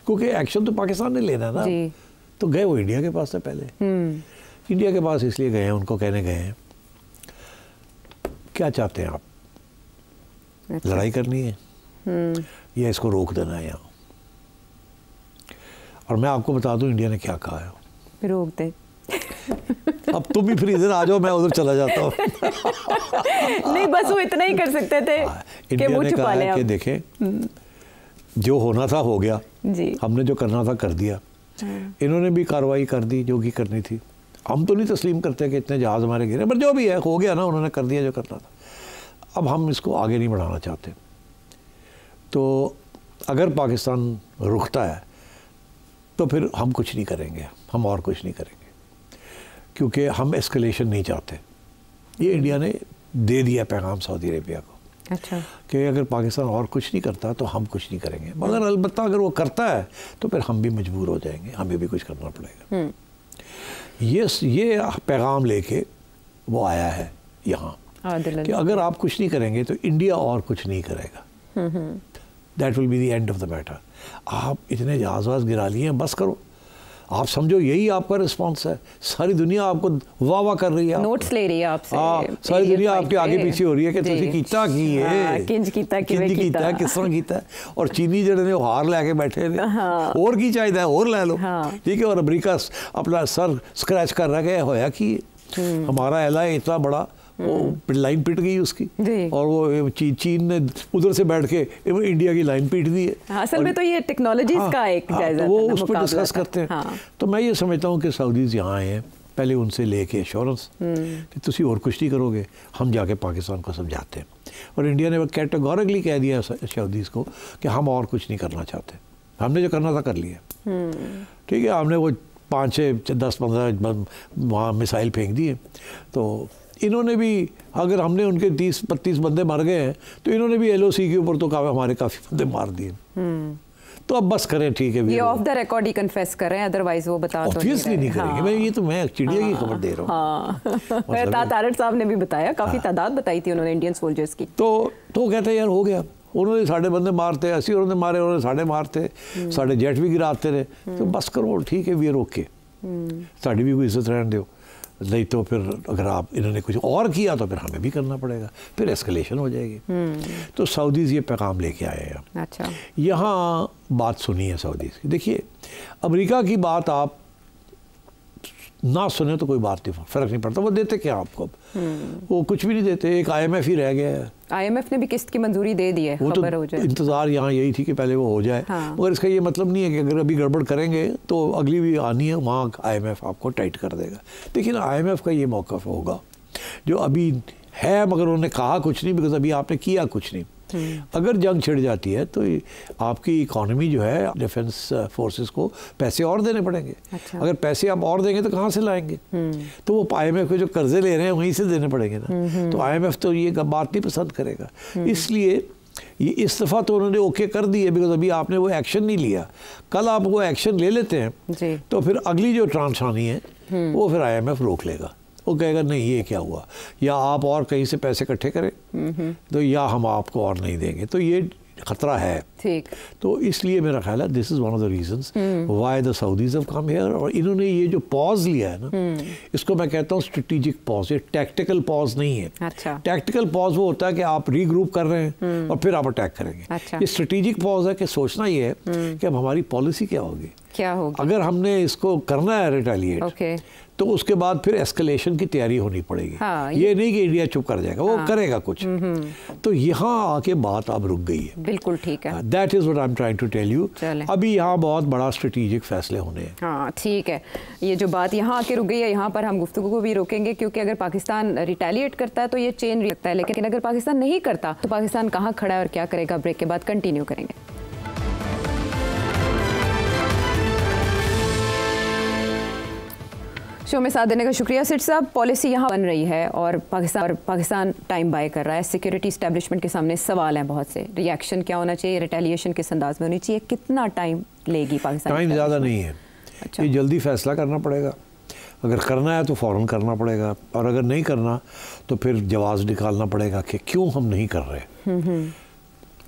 क्योंकि एक्शन तो पाकिस्तान ने लेना ना, तो गए वो इंडिया के पास से पहले। इंडिया के पास इसलिए गए हैं, उनको कहने गए हैं क्या चाहते हैं आप? अच्छा। लड़ाई करनी है या इसको रोक देना है यहाँ? और मैं आपको बता दूं इंडिया ने क्या कहा है, रोक दे। अब तुम भी फ्री इधर आ जाओ, मैं उधर चला जाता हूँ। नहीं, बस वो इतना ही कर सकते थे कि मुंह छुपा ले। कि देखें, जो होना था हो गया जी, हमने जो करना था कर दिया। इन्होंने भी कार्रवाई कर दी जो कि करनी थी। हम तो नहीं तस्लीम करते कि इतने जहाज़ हमारे गिरे, पर जो भी है हो गया ना, उन्होंने कर दिया जो करना था। अब हम इसको आगे नहीं बढ़ाना चाहते। तो अगर पाकिस्तान रुकता है तो फिर हम कुछ नहीं करेंगे, हम और कुछ नहीं करेंगे, क्योंकि हम एस्केलेशन नहीं चाहते। ये इंडिया ने दे दिया पैगाम सऊदी अरेबिया को। अच्छा। कि अगर पाकिस्तान और कुछ नहीं करता तो हम कुछ नहीं करेंगे, मगर अलबत्ता अगर वो करता है तो फिर हम भी मजबूर हो जाएंगे, हमें भी कुछ करना पड़ेगा। ये पैगाम लेके वो आया है यहाँ कि अगर आप कुछ नहीं करेंगे तो इंडिया और कुछ नहीं करेगा। That will be the end of the matter. आप इतने जहाज़ गिरा लिए हैं, बस करो। आप समझो यही आपका रिस्पांस है। सारी दुनिया आपको वाह वाह कर रही है, नोट्स ले रही है आपसे। सारी दुनिया आपके आगे पीछे हो रही है कि तुसी कीता की है, किंज कीता किस तरह कीता। और चीनी जड़े ने हार लेके बैठे थे, और की चाहिए और ले लो, ठीक है। और अमेरिका अपना सर स्क्रैच कर रहा है, होया कि हमारा एलआई इतना बड़ा, वो लाइन पिट गई उसकी, और वो चीन ने उधर से बैठ के इंडिया की लाइन पीट दी है। असल में तो ये टेक्नोलॉजीज का एक जायजा, तो वो उस पर डिस्कस करते हैं। तो मैं ये समझता हूँ कि सऊदीज़ यहाँ आए हैं पहले उनसे लेके एश्योरेंस कि तुसी और कुछ नहीं करोगे, हम जाके पाकिस्तान को समझाते हैं। और इंडिया ने कैटेगोरिकली कह दिया सऊदीज़ को कि हम और कुछ नहीं करना चाहते, हमने जो करना था कर लिया, ठीक है। हमने वो 5, 6, 10, 15 वहाँ मिसाइल फेंक दिए। तो इन्होंने भी, अगर हमने उनके 30-32 बंदे मार गए हैं तो इन्होंने भी LOC के ऊपर तो हमारे काफ़ी बंदे मार दिए। तो अब बस करें, ठीक है। ये of the record he confess कर रहे हैं, अदरवाइज वो बता तो नहीं करेंगे। मैं ये तो मैं चिड़िया की खबर दे रहा हूँ। तारड़ साहब ने भी बताया, काफ़ी तादाद बताई थी उन्होंने इंडियन सोल्जर्स की। तो कहते हैं यार हो गया, उन्होंने साढ़े बंदे मारते, 80 उन्होंने मारे, उन्होंने साढ़े मारते, साढ़े जेट भी गिराते रहे। तो बस करो, ठीक है, वी रोके, साड़ी भी कोई इज्जत रहने दो। नहीं तो फिर अगर आप इन्होंने कुछ और किया तो फिर हमें भी करना पड़ेगा, फिर एस्केलेशन हो जाएगी। तो सऊदीज़ ये पैगाम लेके आए हैं। अच्छा। यहाँ बात सुनी है सऊदीज़ की। देखिए, अमेरिका की बात आप ना सुने तो कोई बात नहीं, फ़र्क नहीं पड़ता। वो देते क्या आपको? वो कुछ भी नहीं देते। एक IMF ही रह गया है। IMF ने भी किस्त की मंजूरी दे दी है, खबर हो जाए। इंतज़ार यहाँ यही थी कि पहले वो हो जाए। हाँ। मगर इसका ये मतलब नहीं है कि अगर अभी गड़बड़ करेंगे तो अगली भी आनी है, वहाँ IMF आपको टाइट कर देगा। लेकिन IMF का ये मौक़िफ़ होगा जो अभी है, मगर उन्होंने कहा कुछ नहीं, बिकॉज अभी आपने किया कुछ नहीं। अगर जंग छिड़ जाती है तो आपकी इकॉनमी जो है, डिफेंस फोर्सेस को पैसे और देने पड़ेंगे। अच्छा। अगर पैसे आप और देंगे तो कहाँ से लाएंगे? तो वो IMF के जो कर्जे ले रहे हैं वहीं से देने पड़ेंगे ना। तो IMF तो ये बात नहीं पसंद करेगा। इसलिए ये इस दफ़ा तो उन्होंने ओके कर दी है, बिकॉज अभी आपने वो एक्शन नहीं लिया। कल आप वो एक्शन ले लेते हैं तो फिर अगली जो ट्रांच आनी है वो फिर IMF रोक लेगा। वो कहेगा नहीं ये क्या हुआ, या आप और कहीं से पैसे इकट्ठे करें तो या हम आपको और नहीं देंगे। तो ये खतरा है। ठीक। तो इसलिए मेरा ख्याल है this is one of the reasons why the Saudis have come here. और इन्होंने ये जो पॉज लिया है ना, इसको मैं कहता हूँ स्ट्रेटेजिक पॉज, ये टैक्टिकल पॉज नहीं है। अच्छा। टैक्टिकल पॉज वो होता है कि आप रीग्रुप कर रहे हैं और फिर आप अटैक करेंगे। अच्छा। ये स्ट्रेटेजिक पॉज है कि सोचना ये है कि अब हमारी पॉलिसी क्या होगी, क्या होगी। अगर हमने इसको करना है रिटेलिएट, तो उसके बाद फिर एस्केलेशन की तैयारी होनी पड़ेगी। हाँ, ये नहीं कि इंडिया चुप कर जाएगा, वो करेगा कुछ। तो यहाँ आके बात अब रुक गई है। बिल्कुल ठीक है। That is what I am trying to tell you. अभी यहाँ बहुत बड़ा स्ट्रेटेजिक फैसले होने हैं। हाँ ठीक है, ये जो बात यहाँ आके रुक गई है, यहाँ पर हम गुफ्तगू को भी रोकेंगे, क्योंकि अगर पाकिस्तान रिटेलिएट करता है तो ये चेन लगता है, लेकिन अगर पाकिस्तान नहीं करता तो पाकिस्तान कहाँ खड़ा है और क्या करेगा, ब्रेक के बाद कंटिन्यू करेंगे। शो में साथ देने का शुक्रिया। सिट साहब, पॉलिसी यहाँ बन रही है और पाकिस्तान टाइम बाय कर रहा है। सिक्योरिटी इस्टेब्लिशमेंट के सामने सवाल हैं बहुत से। रिएक्शन क्या होना चाहिए, रिटेलिएशन किस अंदाज में होनी चाहिए, कितना टाइम लेगी पाकिस्तान? टाइम ज़्यादा नहीं है। अच्छा। ये जल्दी फैसला करना पड़ेगा। अगर करना है तो फ़ौरन करना पड़ेगा, और अगर नहीं करना तो फिर जवाब निकालना पड़ेगा कि क्यों हम नहीं कर रहे।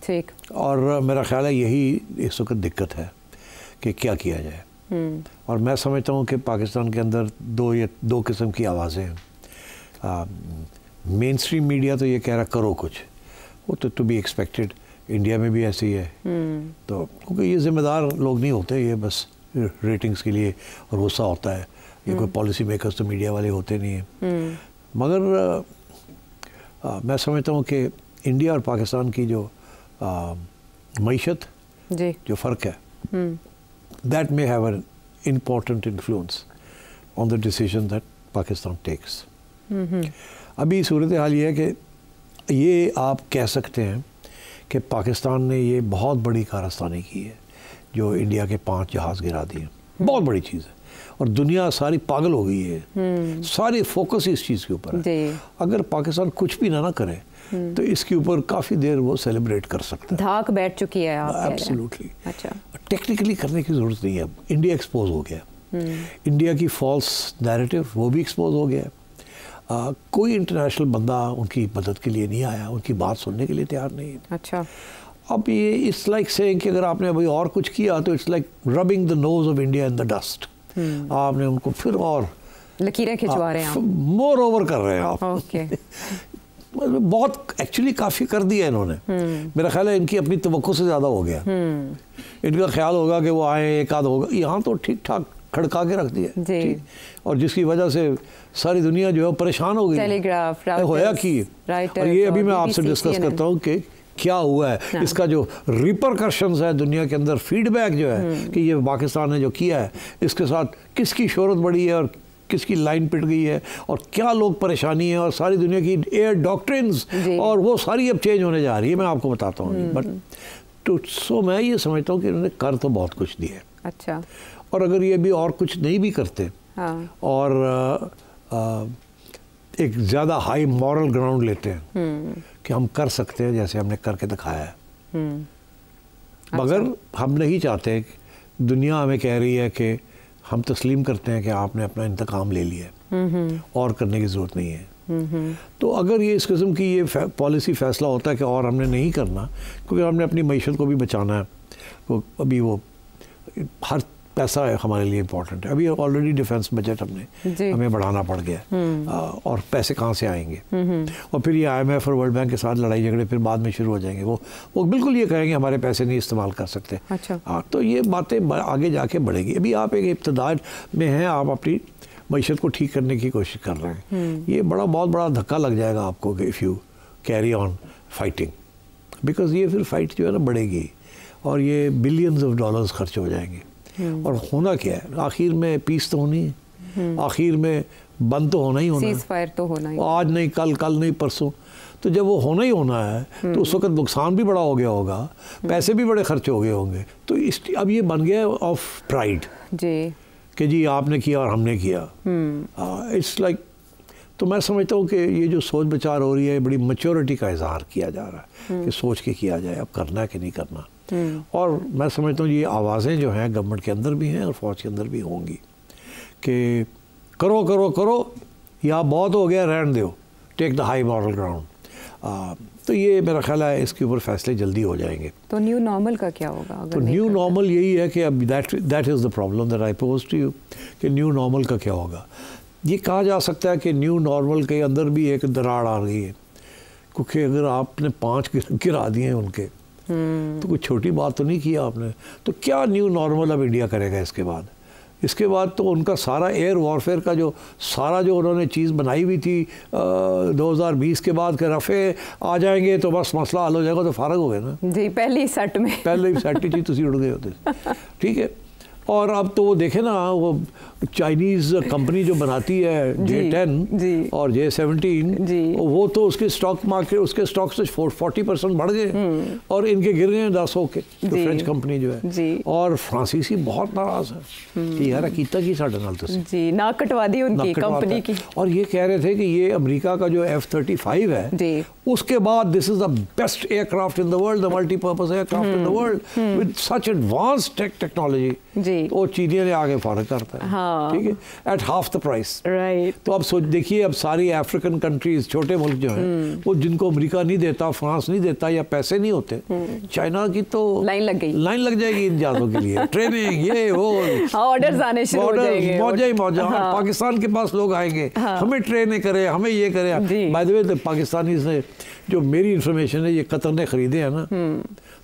ठीक। और मेरा ख्याल है यही इस वक्त दिक्कत है कि क्या किया जाए। और मैं समझता हूँ कि पाकिस्तान के अंदर दो किस्म की आवाज़ें हैं। मेन स्ट्रीम मीडिया तो ये कह रहा करो कुछ, वो तो टू बी एक्सपेक्टेड। इंडिया में भी ऐसे ही है। तो क्योंकि ये ज़िम्मेदार लोग नहीं होते, ये बस रेटिंग्स के लिए और गुस्सा होता है। ये कोई पॉलिसी मेकर्स तो मीडिया वाले होते नहीं हैं। मगर मैं समझता हूँ कि इंडिया और पाकिस्तान की जो मईशत जो फ़र्क है, that may have an important influence on the decision that Pakistan takes. अभी सूरत हाल ये है कि ये आप कह सकते हैं कि पाकिस्तान ने ये बहुत बड़ी कारस्तानी की है, जो इंडिया के 5 जहाज़ गिरा दिए। बहुत बड़ी चीज़ है और दुनिया सारी पागल हो गई है। सारी फोकस इस चीज़ के ऊपर है। अगर पाकिस्तान कुछ भी ना करे तो इसके ऊपर काफ़ी देर वो सेलिब्रेट कर सकता है। धाक बैठ चुकी है आप? एब्सोल्युटली। अच्छा। टेक्निकली करने की ज़रूरत नहीं है। इंडिया एक्सपोज हो गया। इंडिया की फॉल्स नैरेटिव वो भी एक्सपोज हो गया। कोई इंटरनेशनल बंदा उनकी मदद के लिए नहीं आया, उनकी बात सुनने के लिए तैयार नहीं है। अच्छा। अब ये इट्स लाइक सेइंग कि अगर आपने अभी और कुछ किया तो it's like rubbing the nose of India in the dust. आपने उनको फिर और लकीरें खिंचवा रहे हैं, मोर ओवर कर रहे हैं आप। ओके। बहुत एक्चुअली काफ़ी कर दिया इन्होंने। मेरा ख्याल है इनकी अपनी तवक्को से ज़्यादा हो गया। इनका ख्याल होगा कि वो आए, एक आध होगा। यहाँ तो ठीक ठाक खड़का के रख दिया, और जिसकी वजह से सारी दुनिया जो है परेशान हो गई। टेलीग्राफ होया की, और ये अभी मैं आपसे डिस्कस करता हूँ कि क्या हुआ है, इसका जो रिपरकशंस है दुनिया के अंदर, फीडबैक जो है कि ये पाकिस्तान ने जो किया है इसके साथ किसकी शोहरत बढ़ी है और किसकी लाइन पिट गई है, और क्या लोग परेशानी है, और सारी दुनिया की एयर डॉक्ट्रिन्स और वो सारी अब चेंज होने जा रही है। मैं आपको बताता हूँ। बट तो मैं ये समझता हूँ कि उन्होंने कर तो बहुत कुछ दिया है। अच्छा। और अगर ये भी और कुछ नहीं भी करते, और एक ज़्यादा हाई मॉरल ग्राउंड लेते हैं कि हम कर सकते हैं जैसे हमने करके दिखाया है। मगर हम नहीं चाहते, दुनिया हमें कह रही है कि हम तस्लीम करते हैं कि आपने अपना इंतकाम ले लिया है और करने की ज़रूरत नहीं है। तो अगर ये इस किस्म की ये पॉलिसी फ़ैसला होता है कि और हमने नहीं करना, क्योंकि हमने अपनी मईशत को भी बचाना है, तो अभी वो हर पैसा है हमारे लिए इम्पोर्टेंट है। अभी ऑलरेडी डिफेंस बजट हमें बढ़ाना पड़ गया, और पैसे कहाँ से आएंगे। और फिर ये IMF और वर्ल्ड बैंक के साथ लड़ाई झगड़े फिर बाद में शुरू हो जाएंगे। वो बिल्कुल ये कहेंगे हमारे पैसे नहीं इस्तेमाल कर सकते। अच्छा। तो ये बातें आगे जाके बढ़ेगी। अभी आप एक इब्तदा में हैं, आप अपनी मईशत को ठीक करने की कोशिश कर रहे हैं। ये बहुत बड़ा धक्का लग जाएगा आपको कि if you carry on fighting, because ये फिर फाइट जो है ना बढ़ेगी, और ये बिलियंस ऑफ डॉलर्स खर्च हो जाएंगे। और होना क्या है, आखिर में पीस तो होनी है, आखिर में बंद तो होना ही होना है। सीज़फायर तो होना ही, आज नहीं कल, कल नहीं परसों। तो जब वो होना ही होना है तो उस वक्त नुकसान भी बड़ा हो गया होगा, पैसे भी बड़े खर्च हो गए होंगे। तो अब ये बन गया ऑफ प्राइड जी कि जी आपने किया और हमने किया। इट्स लाइक, तो मैं समझता हूँ कि ये जो सोच विचार हो रही है, बड़ी मैच्योरिटी का इजहार किया जा रहा है कि सोच के किया जाए अब करना है कि नहीं करना। और मैं समझता हूँ ये आवाज़ें जो हैं गवर्नमेंट के अंदर भी हैं और फौज के अंदर भी होंगी कि करो करो करो, या बहुत हो गया, रहने दो, take the high moral ground. तो ये मेरा ख्याल है इसके ऊपर फैसले जल्दी हो जाएंगे। तो न्यू नॉर्मल का क्या होगा? अगर तो न्यू नॉर्मल यही है कि अब that is the problem that I pose to you कि न्यू नॉर्मल का क्या होगा। ये कहा जा सकता है कि न्यू नॉर्मल के अंदर भी एक दरार आ रही है, क्योंकि अगर आपने 5 गिरा दिए हैं उनके, तो कोई छोटी बात तो नहीं किया आपने। तो क्या न्यू नॉर्मल अब इंडिया करेगा इसके बाद? इसके बाद तो उनका सारा एयर वॉरफेयर का जो उन्होंने चीज़ बनाई हुई थी 2020 के बाद, के रफ़े आ जाएंगे तो बस मसला हल हो जाएगा, तो फारग हो गए ना जी। पहले ही सेट ही तुसी उड़ गए होते। ठीक है। और अब तो वो देखे ना, वो चाइनीज़ कंपनी जो बनाती है J10 और J17, वो तो उसके स्टॉक मार्केट, उसके स्टॉक से 40% बढ़ गए और इनके गिर गए 10 होके, तो फ्रेंच कंपनी जो है। और फ्रांसीसी बहुत नाराज़ है कि यार कीता की साढ़े नाल जी ना कटवा दी उनकी कंपनी की। और ये कह रहे थे कि ये अमेरिका का जो F-35 है, उसके बाद this is the best aircraft in the world, the multipurpose aircraft in the world with such advanced technology, वो चीनियों ने आगे फर्क करता है, ठीक है, at half the price. Right. तो अब सोच देखिए, अब सारी अफ्रीकन कंट्रीज, छोटे मुल्क जो हैं, वो जिनको अमेरिका नहीं देता, फ्रांस नहीं देता या पैसे नहीं होते, चाइना की तो लाइन लग जाएगी इन जहाज़ों के लिए, ट्रेनिंग ये वो, ऑर्डर्स आने शुरू हो जाएंगे, मौजा ही मौजा। पाकिस्तान के पास लोग आएंगे, हमें ट्रेन करें, हमें ये करें। बाय द वे, पाकिस्तानी से जो मेरी इंफॉर्मेशन है, ये कतर ने खरीदे हैं ना,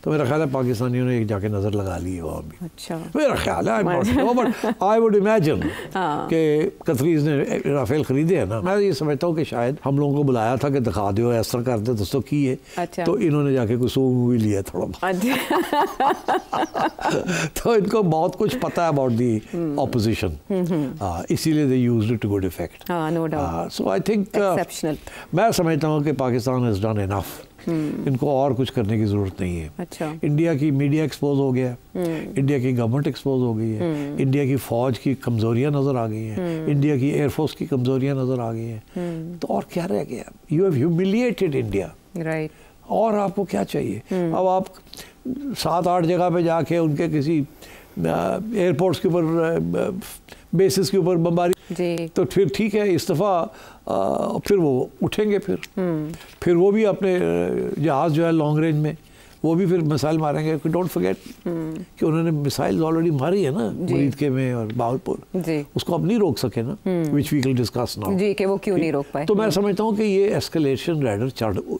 तो मेरा ख्याल है पाकिस्तानियों ने एक जाके नज़र लगा ली है वहाँ भी। अच्छा, मेरा ख्याल है, बट आई वुड इमेजिन कि कतरीज ने राफेल खरीदे हैं ना। मैं ये समझता हूँ कि शायद हम लोगों को बुलाया था कि दिखा दो, ऐसा करते दोस्तों की है। अच्छा। तो इन्होंने जाके कुछ मूवी लिया थोड़ा तो इनको बहुत कुछ पता है अबाउट दी ऑपोजिशन, इसीलिए they used it to good effect. So I think मैं समझता हूँ कि पाकिस्तान हैज डन इनफ, इनको और कुछ करने की जरूरत नहीं है। अच्छा। इंडिया की मीडिया एक्सपोज हो गया, इंडिया की गवर्नमेंट एक्सपोज हो गई है, इंडिया की फौज की कमजोरियां नजर आ गई हैं, इंडिया की एयरफोर्स की कमजोरियां नजर आ गई हैं, तो और क्या रह गया? You have humiliated India, right. और आपको क्या चाहिए? अब आप 7-8 जगह पे जाके उनके किसी एयरपोर्ट्स के ऊपर, बेसिस के ऊपर बमबारी, तो फिर ठीक है, इस दफ़ा फिर वो उठेंगे, फिर वो भी अपने जहाज़ जो है लॉन्ग रेंज में, वो भी फिर मिसाइल मारेंगे। डोंट फॉरगेट कि उन्होंने मिसाइल ऑलरेडी मारी है ना, मुरीदके में और बावलपुर, उसको अब नहीं रोक सके ना, which we will discuss now जी, कि वो क्यों नहीं रोक पाए। तो मैं समझता हूँ कि ये एस्केलेशन रैडर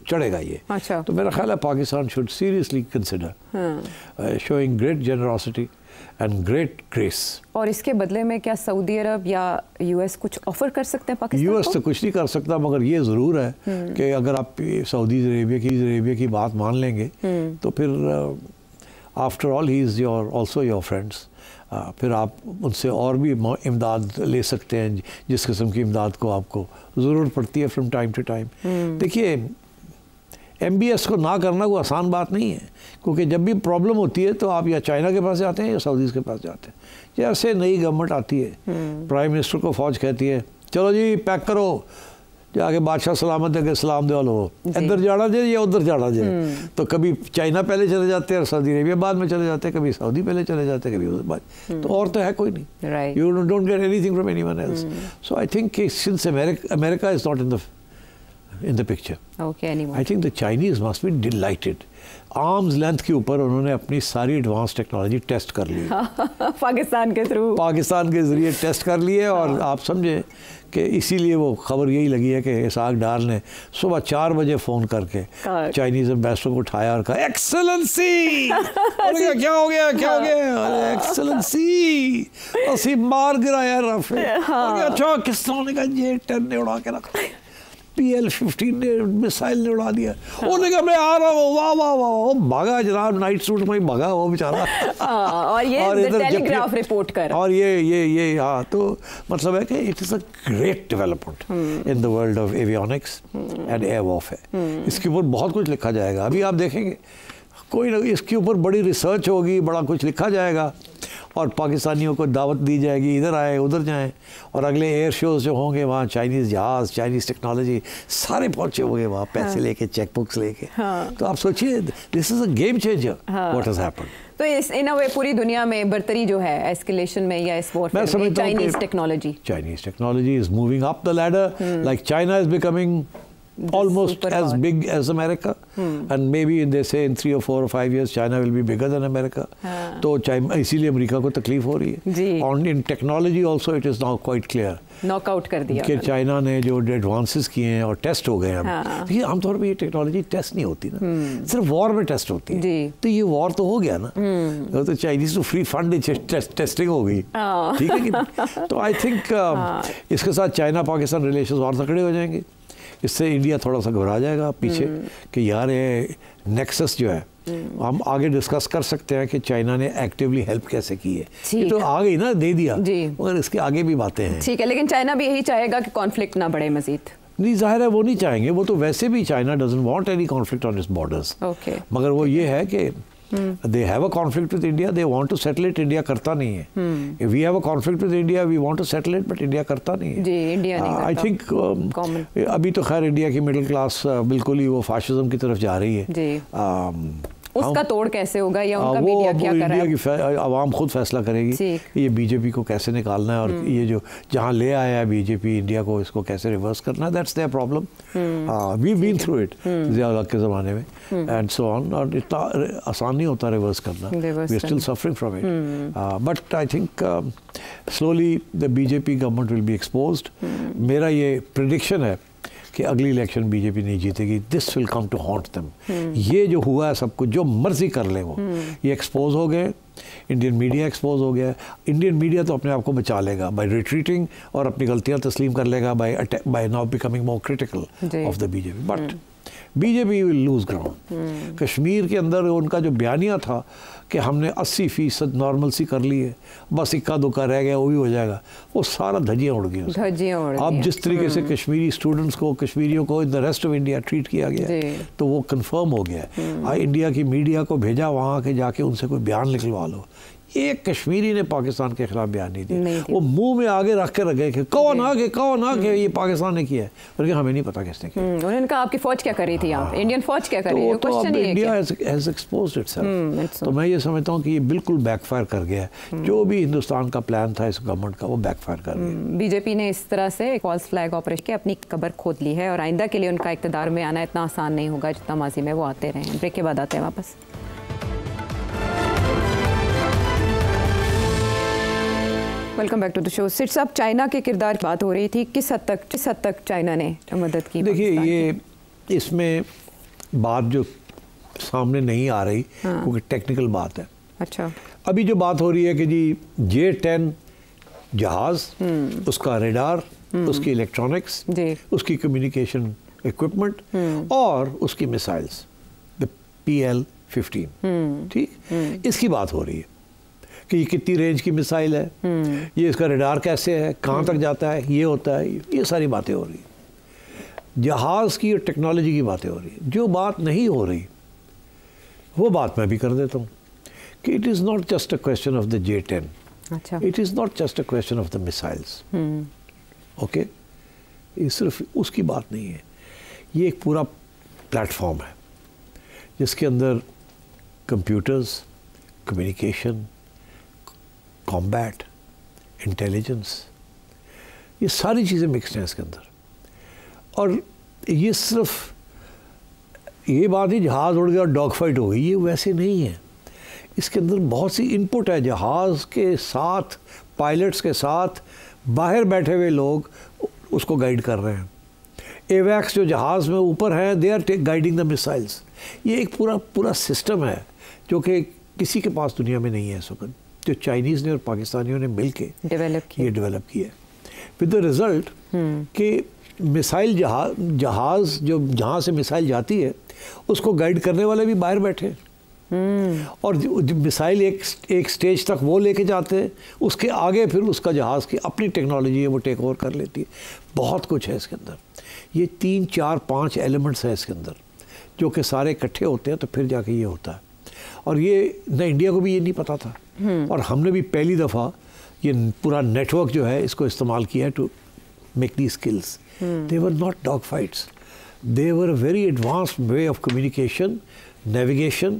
चढ़ेगा ये। अच्छा। तो मेरा ख्याल है Pakistan should seriously consider showing great generosity and great grace. और इसके बदले में क्या सऊदी अरब या यूएस कुछ ऑफर कर सकते हैं पाकिस्तान को? यूएस तो कुछ नहीं कर सकता, मगर ये ज़रूर है कि अगर आप सऊदी अरेबिया की बात मान लेंगे तो फिर after all he is your also your friends, फिर आप उनसे और भी इमदाद ले सकते हैं, जिस किस्म की इमदाद को आपको ज़रूरत पड़ती है फ्रॉम टाइम टू टाइम। देखिए, MBS को ना करना कोई आसान बात नहीं है, क्योंकि जब भी प्रॉब्लम होती है तो आप या चाइना के पास जाते हैं या सऊदीज़ के पास जाते हैं। जैसे नई गवर्नमेंट आती है, प्राइम मिनिस्टर को फ़ौज कहती है चलो जी पैक करो, जाके बादशाह सलामत है कि सलाम दो लो, इधर जाना जाए या उधर जाना जाए, तो कभी चाइना पहले चले जाते हैं और सऊदी अरेबिया बाद में चले जाते हैं, कभी सऊदी पहले चले जाते हैं, कभी उधर बाद, तो और तो है कोई नहीं, you don't get anything from anyone else. So I think since America is not in the picture. Okay, anyway. I think the Chinese must be delighted. Arms length के ऊपर उन्होंने अपनी सारी एडवांस टेक्नोलॉजी टेस्ट कर ली पाकिस्तान के through, Pakistan के ज़रिए test कर ली है। और आप समझे कि इसीलिए वो खबर यही लगी है कि इसाक डार ने सुबह 4 बजे फ़ोन करके चाइनीज़ एम्बेसडर को उठाया और कहा एक्सेलेंसी। क्या हो गया एक्सेलेंसी, असी मार गिराया राफेल। अच्छा किस तरह ने कहा J10 ने उड़ा के रखा, PL-15 ने मिसाइल ने उड़ा दिया। उन्होंने कहा मैं आ रहा हूँ, वाह वाह वाह, वो भागा जनाब, नाइट सूट में ही भागा वो बेचारा। और ये टेलीग्राफ रिपोर्ट कर, और ये हाँ, तो मतलब है कि it is a great development in the world of avionics and air warfare. इसके ऊपर बहुत कुछ लिखा जाएगा, अभी आप देखेंगे कोई ना, इसके ऊपर बड़ी रिसर्च होगी, बड़ा कुछ लिखा जाएगा और पाकिस्तानियों को दावत दी जाएगी, इधर आए उधर जाएं, और अगले एयर शोज़ जो होंगे वहाँ चाइनीज़ जहाज़, चाइनीज़ टेक्नोलॉजी सारे पहुँचे होंगे वहाँ, पैसे लेके, चेक बुक्स लेके। तो आप सोचिए, this is a game changer what has happened. तो इस इन अ वे पूरी दुनिया में बर्तरी जो है एस्केलेशन में या इस वॉरफेयर में, Chinese technology is moving up the ladder, like China is becoming almost as big as America, and maybe they say in 3 or 4 or 5 years China will be bigger than America. तो इसीलिए America को तकलीफ हो रही है। और इन technology also it is now quite clear, knockout कर दिया कि चाइना ने जो एडवांसेस किए हैं और टेस्ट हो गए हैं। देखिए आमतौर पर ये टेक्नोलॉजी टेस्ट नहीं होती ना, सिर्फ वॉर में टेस्ट होती है, तो ये वॉर तो हो गया ना, तो चाइनीज तो फ्री फंड टेस्टिंग हो गई, ठीक है कि। तो आई थिंक इसके साथ चाइना पाकिस्तान रिलेशन और तकड़े हो जाएंगे। इससे इंडिया थोड़ा सा घबरा जाएगा पीछे कि यार ये नेक्सस जो है हम आगे डिस्कस कर सकते हैं कि चाइना ने एक्टिवली हेल्प कैसे की है। ये तो आ गई ना, दे दिया, मगर इसके आगे भी बातें हैं। ठीक है, लेकिन चाइना भी यही चाहेगा कि कॉन्फ्लिक्ट ना बढ़े मजीद। नहीं, जाहिर है वो नहीं चाहेंगे, वो तो वैसे भी China doesn't want any conflict on it's borders. मगर वो ये है कि they have a conflict with India, they want to settle it, India करता नहीं है। If we have a conflict with India, we want to settle it, but India करता नहीं है। जी, इंडिया नहीं करता। I think अभी तो खैर इंडिया की मिडिल क्लास बिल्कुल ही वो फाशिज्म की तरफ जा रही है। जी। उसका तोड़ कैसे होगा या उनका मीडिया क्या कर रहा है? इंडिया की आवाम खुद फैसला करेगी ये बीजेपी को कैसे निकालना है, और ये जो जहाँ ले आया है बीजेपी इंडिया को, इसको कैसे रिवर्स करना है। That's their problem. We been through it Zia के ज़माने में एंड सो ऑन, और इतना आसान नहीं होता रिवर्स करना। We are still suffering from it, but I think slowly the BJP government will be exposed. मेरा ये प्रेडिक्शन है कि अगली इलेक्शन बीजेपी नहीं जीतेगी। This will come to haunt them. ये जो हुआ है सब कुछ, जो मर्जी कर ले वो, ये एक्सपोज हो गए। इंडियन मीडिया एक्सपोज हो गया। इंडियन मीडिया तो अपने आप को बचा लेगा बाय रिट्रीटिंग, और अपनी गलतियां तस्लीम कर लेगा by now becoming more critical of the BJP. But BJP will lose ground. Kashmir के अंदर उनका जो बयानिया था कि हमने 80% नॉर्मल सी कर ली है, बस इक्का दुक्का रह गया, वो भी हो जाएगा, वो सारा धज्जियाँ उड़ गई। अब जिस तरीके से कश्मीरी स्टूडेंट्स को, कश्मीरियों को in the rest of India treat किया गया, तो वो कंफर्म हो गया है। इंडिया की मीडिया को भेजा वहाँ के, जाके उनसे कोई बयान निकलवा लो। एक कश्मीरी ने पाकिस्तान के खिलाफ बयान नहीं दिया। वो मुंह में आगे रख के रखे कि कौन आगे ये पाकिस्तान ने किया है, बल्कि हमें नहीं पता किसने किया। उन्होंने कहा आपकी फौज क्या कर रही थी यहाँ पे, इंडियन फौज क्या कर रही है, क्वेश्चन ही है। India has exposed itself. तो मैं ये समझता हूँ कि ये बिल्कुल बैकफायर कर गया है। जो भी हिंदुस्तान का प्लान था इस गवर्नमेंट का, वो बैकफायर कर गया। बीजेपी ने इस तरह से फॉल्स फ्लैग ऑपरेशन के अपनी कब्र खोद ली है, और आइंदा के लिए उनका इक़्तिदार में आना इतना आसान नहीं होगा जितना माजी में वो आते रहे हैं। ब्रेक के बाद आते हैं वापस। Welcome back to the show. सिट साहब, चाइना के किरदार की बात हो रही थी, किस हद तक चाइना ने मदद की? देखिए, ये इसमें बात जो सामने नहीं आ रही, क्योंकि टेक्निकल बात है। अच्छा, अभी जो बात हो रही है कि जी J-10 जहाज, उसका रेडार, उसकी इलेक्ट्रॉनिक्स, उसकी कम्युनिकेशन इक्विपमेंट और उसकी मिसाइल्स, द PL-15, ठीक, इसकी बात हो रही है कि ये कितनी रेंज की मिसाइल है, ये इसका रेडार कैसे है, कहाँ तक जाता है, ये होता है, ये सारी बातें हो रही हैं। जहाज़ की और टेक्नोलॉजी की बातें हो रही हैं। जो बात नहीं हो रही वो बात मैं भी कर देता हूँ कि it is not just a question of the J-10, अच्छा, it is not just a question of the missiles. Okay, ये सिर्फ उसकी बात नहीं है। ये एक पूरा प्लेटफॉर्म है जिसके अंदर कंप्यूटर्स, कम्युनिकेशन, कॉम्बैट, इंटेलिजेंस, ये सारी चीज़ें मिक्सड हैं इसके अंदर। और ये सिर्फ ये बात ही जहाज़ उड़ गया और डॉग फाइट हो गई, ये वैसे नहीं है। इसके अंदर बहुत सी इनपुट है। जहाज़ के साथ, पायलट्स के साथ बाहर बैठे हुए लोग उसको गाइड कर रहे हैं। एवैक्स जो जहाज़ में ऊपर हैं, they are guiding the missiles. ये एक पूरा सिस्टम है जो कि किसी के पास दुनिया में नहीं है इस वक्त, जो चाइनीज़ ने और पाकिस्तानियों ने मिल के डेवलप किया। विद द रिज़ल्ट कि मिसाइल जहाज़ जो जहाँ से मिसाइल जाती है उसको गाइड करने वाले भी बाहर बैठे, और मिसाइल एक स्टेज तक वो लेके जाते हैं, उसके आगे फिर उसका जहाज़ की अपनी टेक्नोलॉजी है वो टेक ओवर कर लेती है। बहुत कुछ है इसके अंदर। ये 3, 4, 5 एलिमेंट्स हैं इसके अंदर जो कि सारे इकट्ठे होते हैं तो फिर जाके ये होता है। और ये न इंडिया को भी ये नहीं पता था, और हमने भी पहली दफ़ा ये पूरा नेटवर्क जो है इसको इस्तेमाल किया है to make the skills. They were not dog fights, they were a very advanced way of communication, navigation,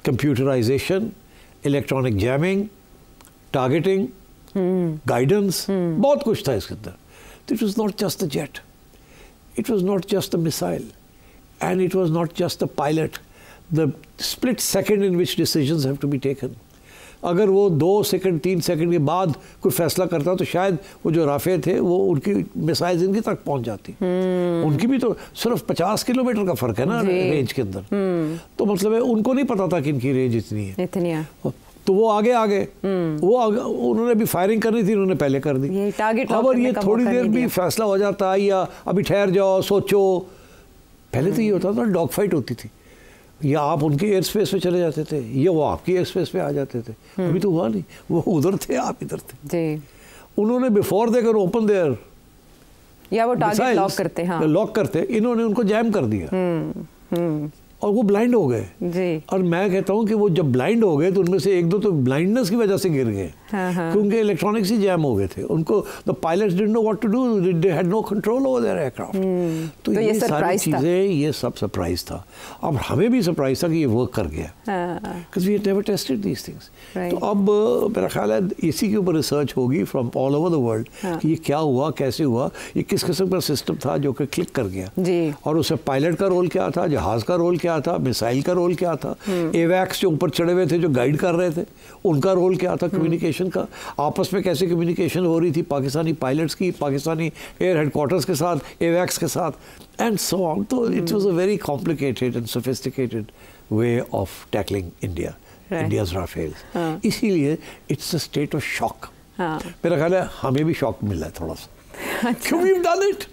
computerization, electronic jamming, targeting, guidance, बहुत कुछ था इसके अंदर। It was not just the jet, it was not just the missile, and it was not just the pilot, the split second in which decisions have to be taken। अगर वो 2 second 3 second के बाद कोई फैसला करता तो शायद वो जो राफे थे वो उनकी मिसाइल्स इनकी तक पहुंच जाती। उनकी भी तो सिर्फ 50 किलोमीटर का फ़र्क है ना रेंज के अंदर। तो मतलब है उनको नहीं पता था कि इनकी रेंज इतनी है, तो वो आगे उन्होंने भी फायरिंग करनी थी, उन्होंने पहले कर दी। अगर ये थोड़ी देर भी फैसला हो जाता या अभी ठहर जाओ, सोचो, पहले तो ये होता था डॉग फाइट होती थी। या आप उनके एयर स्पेस पे चले जाते थे या वो आपके एयर स्पेस पे आ जाते थे। अभी तो हुआ नहीं, वो उधर थे, आप इधर थे जी। उन्होंने before they can open there या वो टारगेट लॉक करते, हाँ लॉक करते, इन्होंने उनको जैम कर दिया और वो ब्लाइंड हो गए जी। और मैं कहता हूँ कि वो जब ब्लाइंड हो गए तो उनमें से एक दो तो ब्लाइंडनेस की वजह से गिर गए, क्योंकि इलेक्ट्रॉनिक्स ही जैम हो गए थे। उनको the pilots didn't know what to do, they had no control over their aircraft. तो ये सारी चीज़ें, ये सब सरप्राइज था। अब हमें भी सरप्राइज था कि ये वर्क कर गया, because we had never tested these things. तो अब मेरा ख्याल है इसी के ऊपर रिसर्च होगी from all over the world कि ये क्या हुआ, कैसे हुआ, ये किस किस्म का सिस्टम था जो कि क्लिक कर गया, और उसमें पायलट का रोल क्या था, जहाज का रोल क्या था, मिसाइल का रोल क्या था, एवैक्स जो ऊपर चढ़े हुए थे जो गाइड कर रहे थे उनका रोल क्या था, कम्युनिकेशन का, आपस में कैसे कम्युनिकेशन हो रही थी पाकिस्तानी पायलट्स की पाकिस्तानी एयर हेडक्वार्टर्स के साथ, एवैक्स के साथ, एंड सो ऑन। तो it was a very complicated and sophisticated way of tackling India, India's Rafales. इसीलिए it's a state of shock. मेरा ख्याल है हमें भी शॉक मिला है थोड़ा सा। क्यों वी हैव डन इट?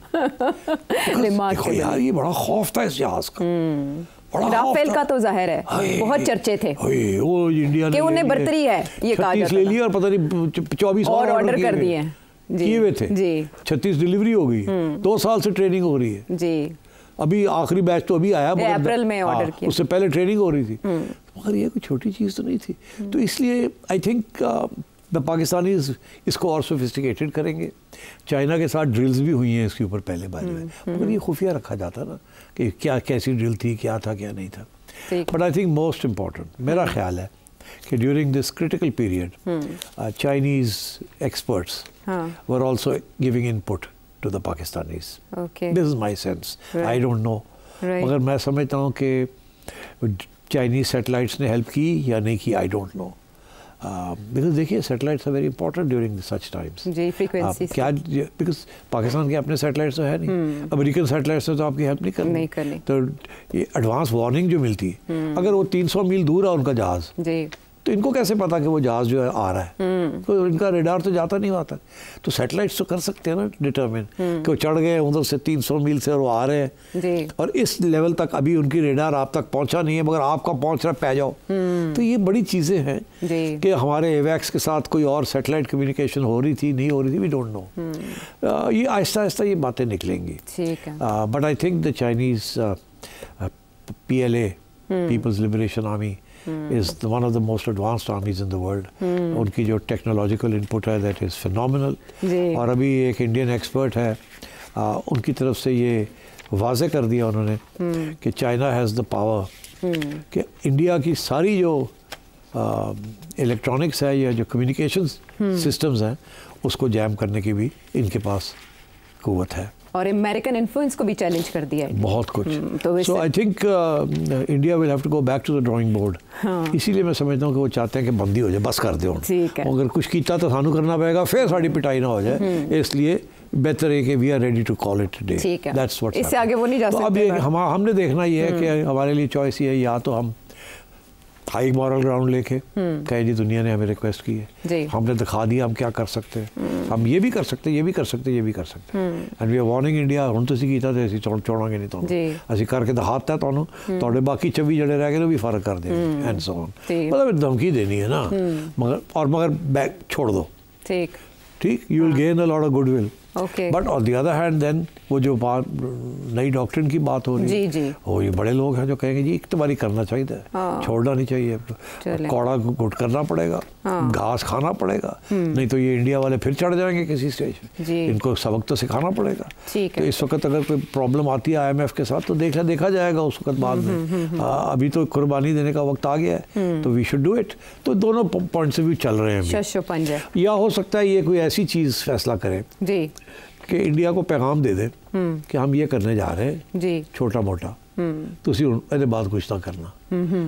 देखो यार, ये बड़ा खौफ था इस जहाज का, राफेल का तो जाहिर है बहुत चर्चे थे वो इंडिया कि उन्हें बर्तरी है, ये कहा जाता ले लिया और पता नहीं 24 और ऑर्डर कर दिए किए हुए थे जी। 36 डिलीवरी हो गई, 2 साल से ट्रेनिंग हो रही है जी। अभी आखिरी बैच तो अभी आया, अप्रैल में ऑर्डर किया, उससे पहले ट्रेनिंग हो रही थी, मगर ये कोई छोटी चीज़ तो नहीं थी। तो इसलिए आई थिंक द पाकिस्तानीज इसको और सोफिस्टिकेटेड करेंगे। चाइना के साथ ड्रिल्स भी हुई हैं इसके ऊपर पहले बाद में, मगर ये खुफिया रखा जाता ना कि क्या कैसी ड्रिल थी, क्या था क्या नहीं था। But I think most important मेरा ख्याल है कि during this critical period Chinese experts were also giving input to the Pakistanis. This is my sense, I don't know, मगर मैं समझता हूँ कि चाइनीज सैटेलाइट्स ने हेल्प की या नहीं की, आई डोंट नो। बिकॉज देखिए satellites are very important during such times जी, फ्रीक्वेंसी क्या, बिकॉज पाकिस्तान के अपने सैटेलाइट्स तो है नहीं, अमेरिकन सैटेलाइट्स से तो आपकी हेल्प नहीं करनी। तो ये एडवांस वार्निंग जो मिलती है, अगर वो 300 मील दूर है उनका जहाज जी, तो इनको कैसे पता कि वो जहाज जो है आ रहा है, तो इनका रेडार तो जाता नहीं आता। तो सैटेलाइट्स तो कर सकते हैं ना डिटरमिन कि वो चढ़ गए उधर से 300 मील से और वो आ रहे हैं, और इस लेवल तक अभी उनकी रेडार आप तक पहुंचा नहीं है, मगर आपका पहुंच रहा है, पै जाओ। तो ये बड़ी चीज़ें हैं कि हमारे एवैक्स के साथ कोई और सैटेलाइट कम्युनिकेशन हो रही थी, नहीं हो रही थी, वी डोंट नो। ये आहिस्ता आहिस्ता ये बातें निकलेंगी। But I think the Chinese PLA, people's liberation army, is one of the most advanced armies in the world. उनकी जो टेक्नोलॉजिकल इनपुट है that is phenomenal। और अभी एक इंडियन एक्सपर्ट है, उनकी तरफ से ये वाज़े कर दिया उन्होंने कि चाइना हैज़ द पावर कि इंडिया की सारी जो इलेक्ट्रॉनिक्स है या जो कम्युनिकेशन सिस्टम्स हैं उसको जैम करने की भी इनके पास क़ुव्वत है, और अमेरिकन इन्फ्लुएंस को भी चैलेंज कर दिया है बहुत कुछ। So I think India will have to go back to the drawing board. इसीलिए मैं समझता हूँ कि वो चाहते हैं कि बंदी हो जाए, बस कर दो, अगर कुछ किया तो सानू करना पड़ेगा, फिर साड़ी पिटाई ना हो जाए, इसलिए बेहतर है कि we are ready to call it today. That's what, इससे आगे वो नहीं जा सकते। अब हमने देखना ये है कि हमारे लिए चॉइस ये है, या तो हम हाई मॉरल ग्राउंड लेके कहे जी दुनिया ने हमें रिक्वेस्ट की है, हमने दिखा दिया हम क्या कर सकते हैं, हम ये भी कर सकते हैं, ये भी कर सकते हैं, ये भी कर सकते हैं, and we are warning India हम तो कीता ते ਅਸੀਂ छोड़ांगे नहीं ਤੁਹਾਨੂੰ, ਅਸੀਂ ਕਰਕੇ ਦਿਖਾਤਾ ਤੁਹਾਨੂੰ, ਤੁਹਾਡੇ ਬਾਕੀ 24 ਜਿਹੜੇ ਰਹਿ ਗਏ ਨੇ ਵੀ ਫਰਕ ਕਰ ਦੇਣਗੇ, एंड सो ऑन। मतलब धमकी देनी है ना, मगर बैक छोड़ दो, ठीक, you will gain a lot of goodwill. But on the other hand then वो जो बात नई डॉक्ट्रिन की बात हो रही है, वो ये बड़े लोग हैं जो कहेंगे जी एक बारी करना चाहिए, छोड़ना नहीं चाहिए, कौड़ा घुट करना पड़ेगा, घास खाना पड़ेगा, नहीं तो ये इंडिया वाले फिर चढ़ जाएंगे किसी स्टेज पे, इनको सबक तो सिखाना पड़ेगा। तो इस वक्त अगर कोई प्रॉब्लम आती है IMF के साथ तो देखा जाएगा उस वक्त बाद में, अभी तो कुर्बानी देने का वक्त आ गया है, तो वी शुड डू इट। तो दोनों पॉइंट्स ऑफ व्यू चल रहे हैं, या हो सकता है ये कोई ऐसी चीज़ फैसला करे कि इंडिया को पैगाम दे दे कि हम ये करने जा रहे हैं जी, छोटा मोटा, तुसी ਇਹਦੇ बात कुछ ना करना।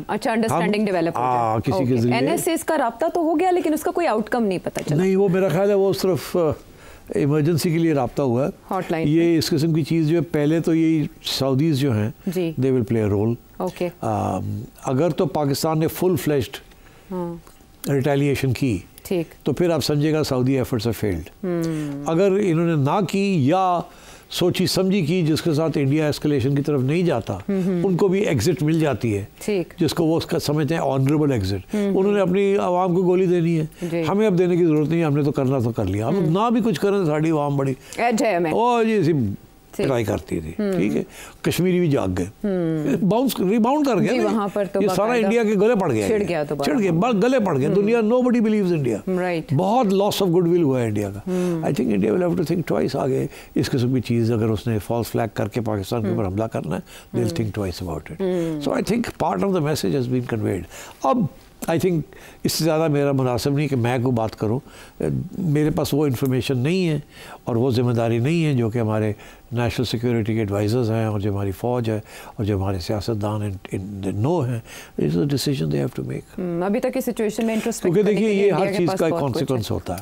अच्छा, अंडरस्टैंडिंग डेवलप हो जाए किसी के जरिए। NSA का राब्ता तो हो गया, लेकिन उसका कोई आउटकम नहीं पता चला। नहीं, वो मेरा ख्याल है वो सिर्फ इमरजेंसी के लिए राब्ता हुआ है, हॉटलाइन। ये इस किस्म की चीज़ जो है, पहले तो ये सऊदीज जो हैं they will play a role. अगर तो पाकिस्तान ने फुल फ्लेश्ड रिटेलिएशन की तो फिर आप समझिएगा सऊदी एफर्ट्स आर फेल्ड। अगर इन्होंने ना की या सोची समझी की, जिसके साथ इंडिया एस्केलेशन की तरफ नहीं जाता, उनको भी एग्जिट मिल जाती है, जिसको वो उसका समझते हैं ऑनरेबल एग्जिट। उन्होंने अपनी आवाम को गोली देनी है, हमें अब देने की जरूरत नहीं है, हमने तो करना तो कर लिया, हम ना भी कुछ करें साड़ी आवाम बड़ी और ये ट्राई करती थी, ठीक है। कश्मीरी भी जाग गए, बाउंस रिबाउंड कर गया वहाँ पर, तो ये सारा इंडिया के गले पड़ गया, चिढ़ गया, गले पड़ गए दुनिया। नोबडी बिलीव्स इंडिया, बहुत लॉस ऑफ गुडविल हुआ है इंडिया का। I think India will have to think twice आगे इस किस्म की चीज़ अगर उसने फॉल्स फ्लैग करके पाकिस्तान के ऊपर हमला करना है, they will think twice about it. So I think part of the message has been conveyed. अब आई थिंक इससे ज़्यादा मेरा मुनासिब नहीं कि मैं कोई बात करूं, मेरे पास वो इन्फॉर्मेशन नहीं है और वो ज़िम्मेदारी नहीं है जो कि हमारे नेशनल सिक्योरिटी के एडवाइज़र्स हैं और जो हमारी फ़ौज है और जो हमारे सियासतदान इन नो हैं। It's a decision they have to make. अभी तक की सिचुएशन में क्योंकि देखिए ये हर चीज़ का एक कॉन्सिक्वेंस होता है।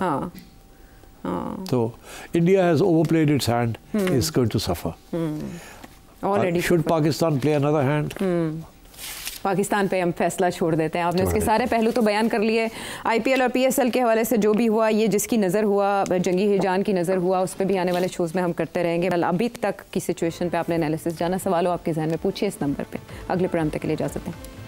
तो India has overplayed its hand, is going to suffer. Should Pakistan play another hand? Pakistan पे हम फैसला छोड़ देते हैं। आपने उसके सारे पहलू तो बयान कर लिए। आईपीएल और पीएसएल के हवाले से जो भी हुआ, ये जिसकी नज़र हुआ, जंगी हिजान की नज़र हुआ, उस पर भी आने वाले शोज़ में हम करते रहेंगे। अभी तक की सिचुएशन पे आपने एनालिसिस जाना, सवाल हो आपके जहन में पूछिए इस नंबर पे। अगले प्रोग्राम तक के लिए इजाज़त दें।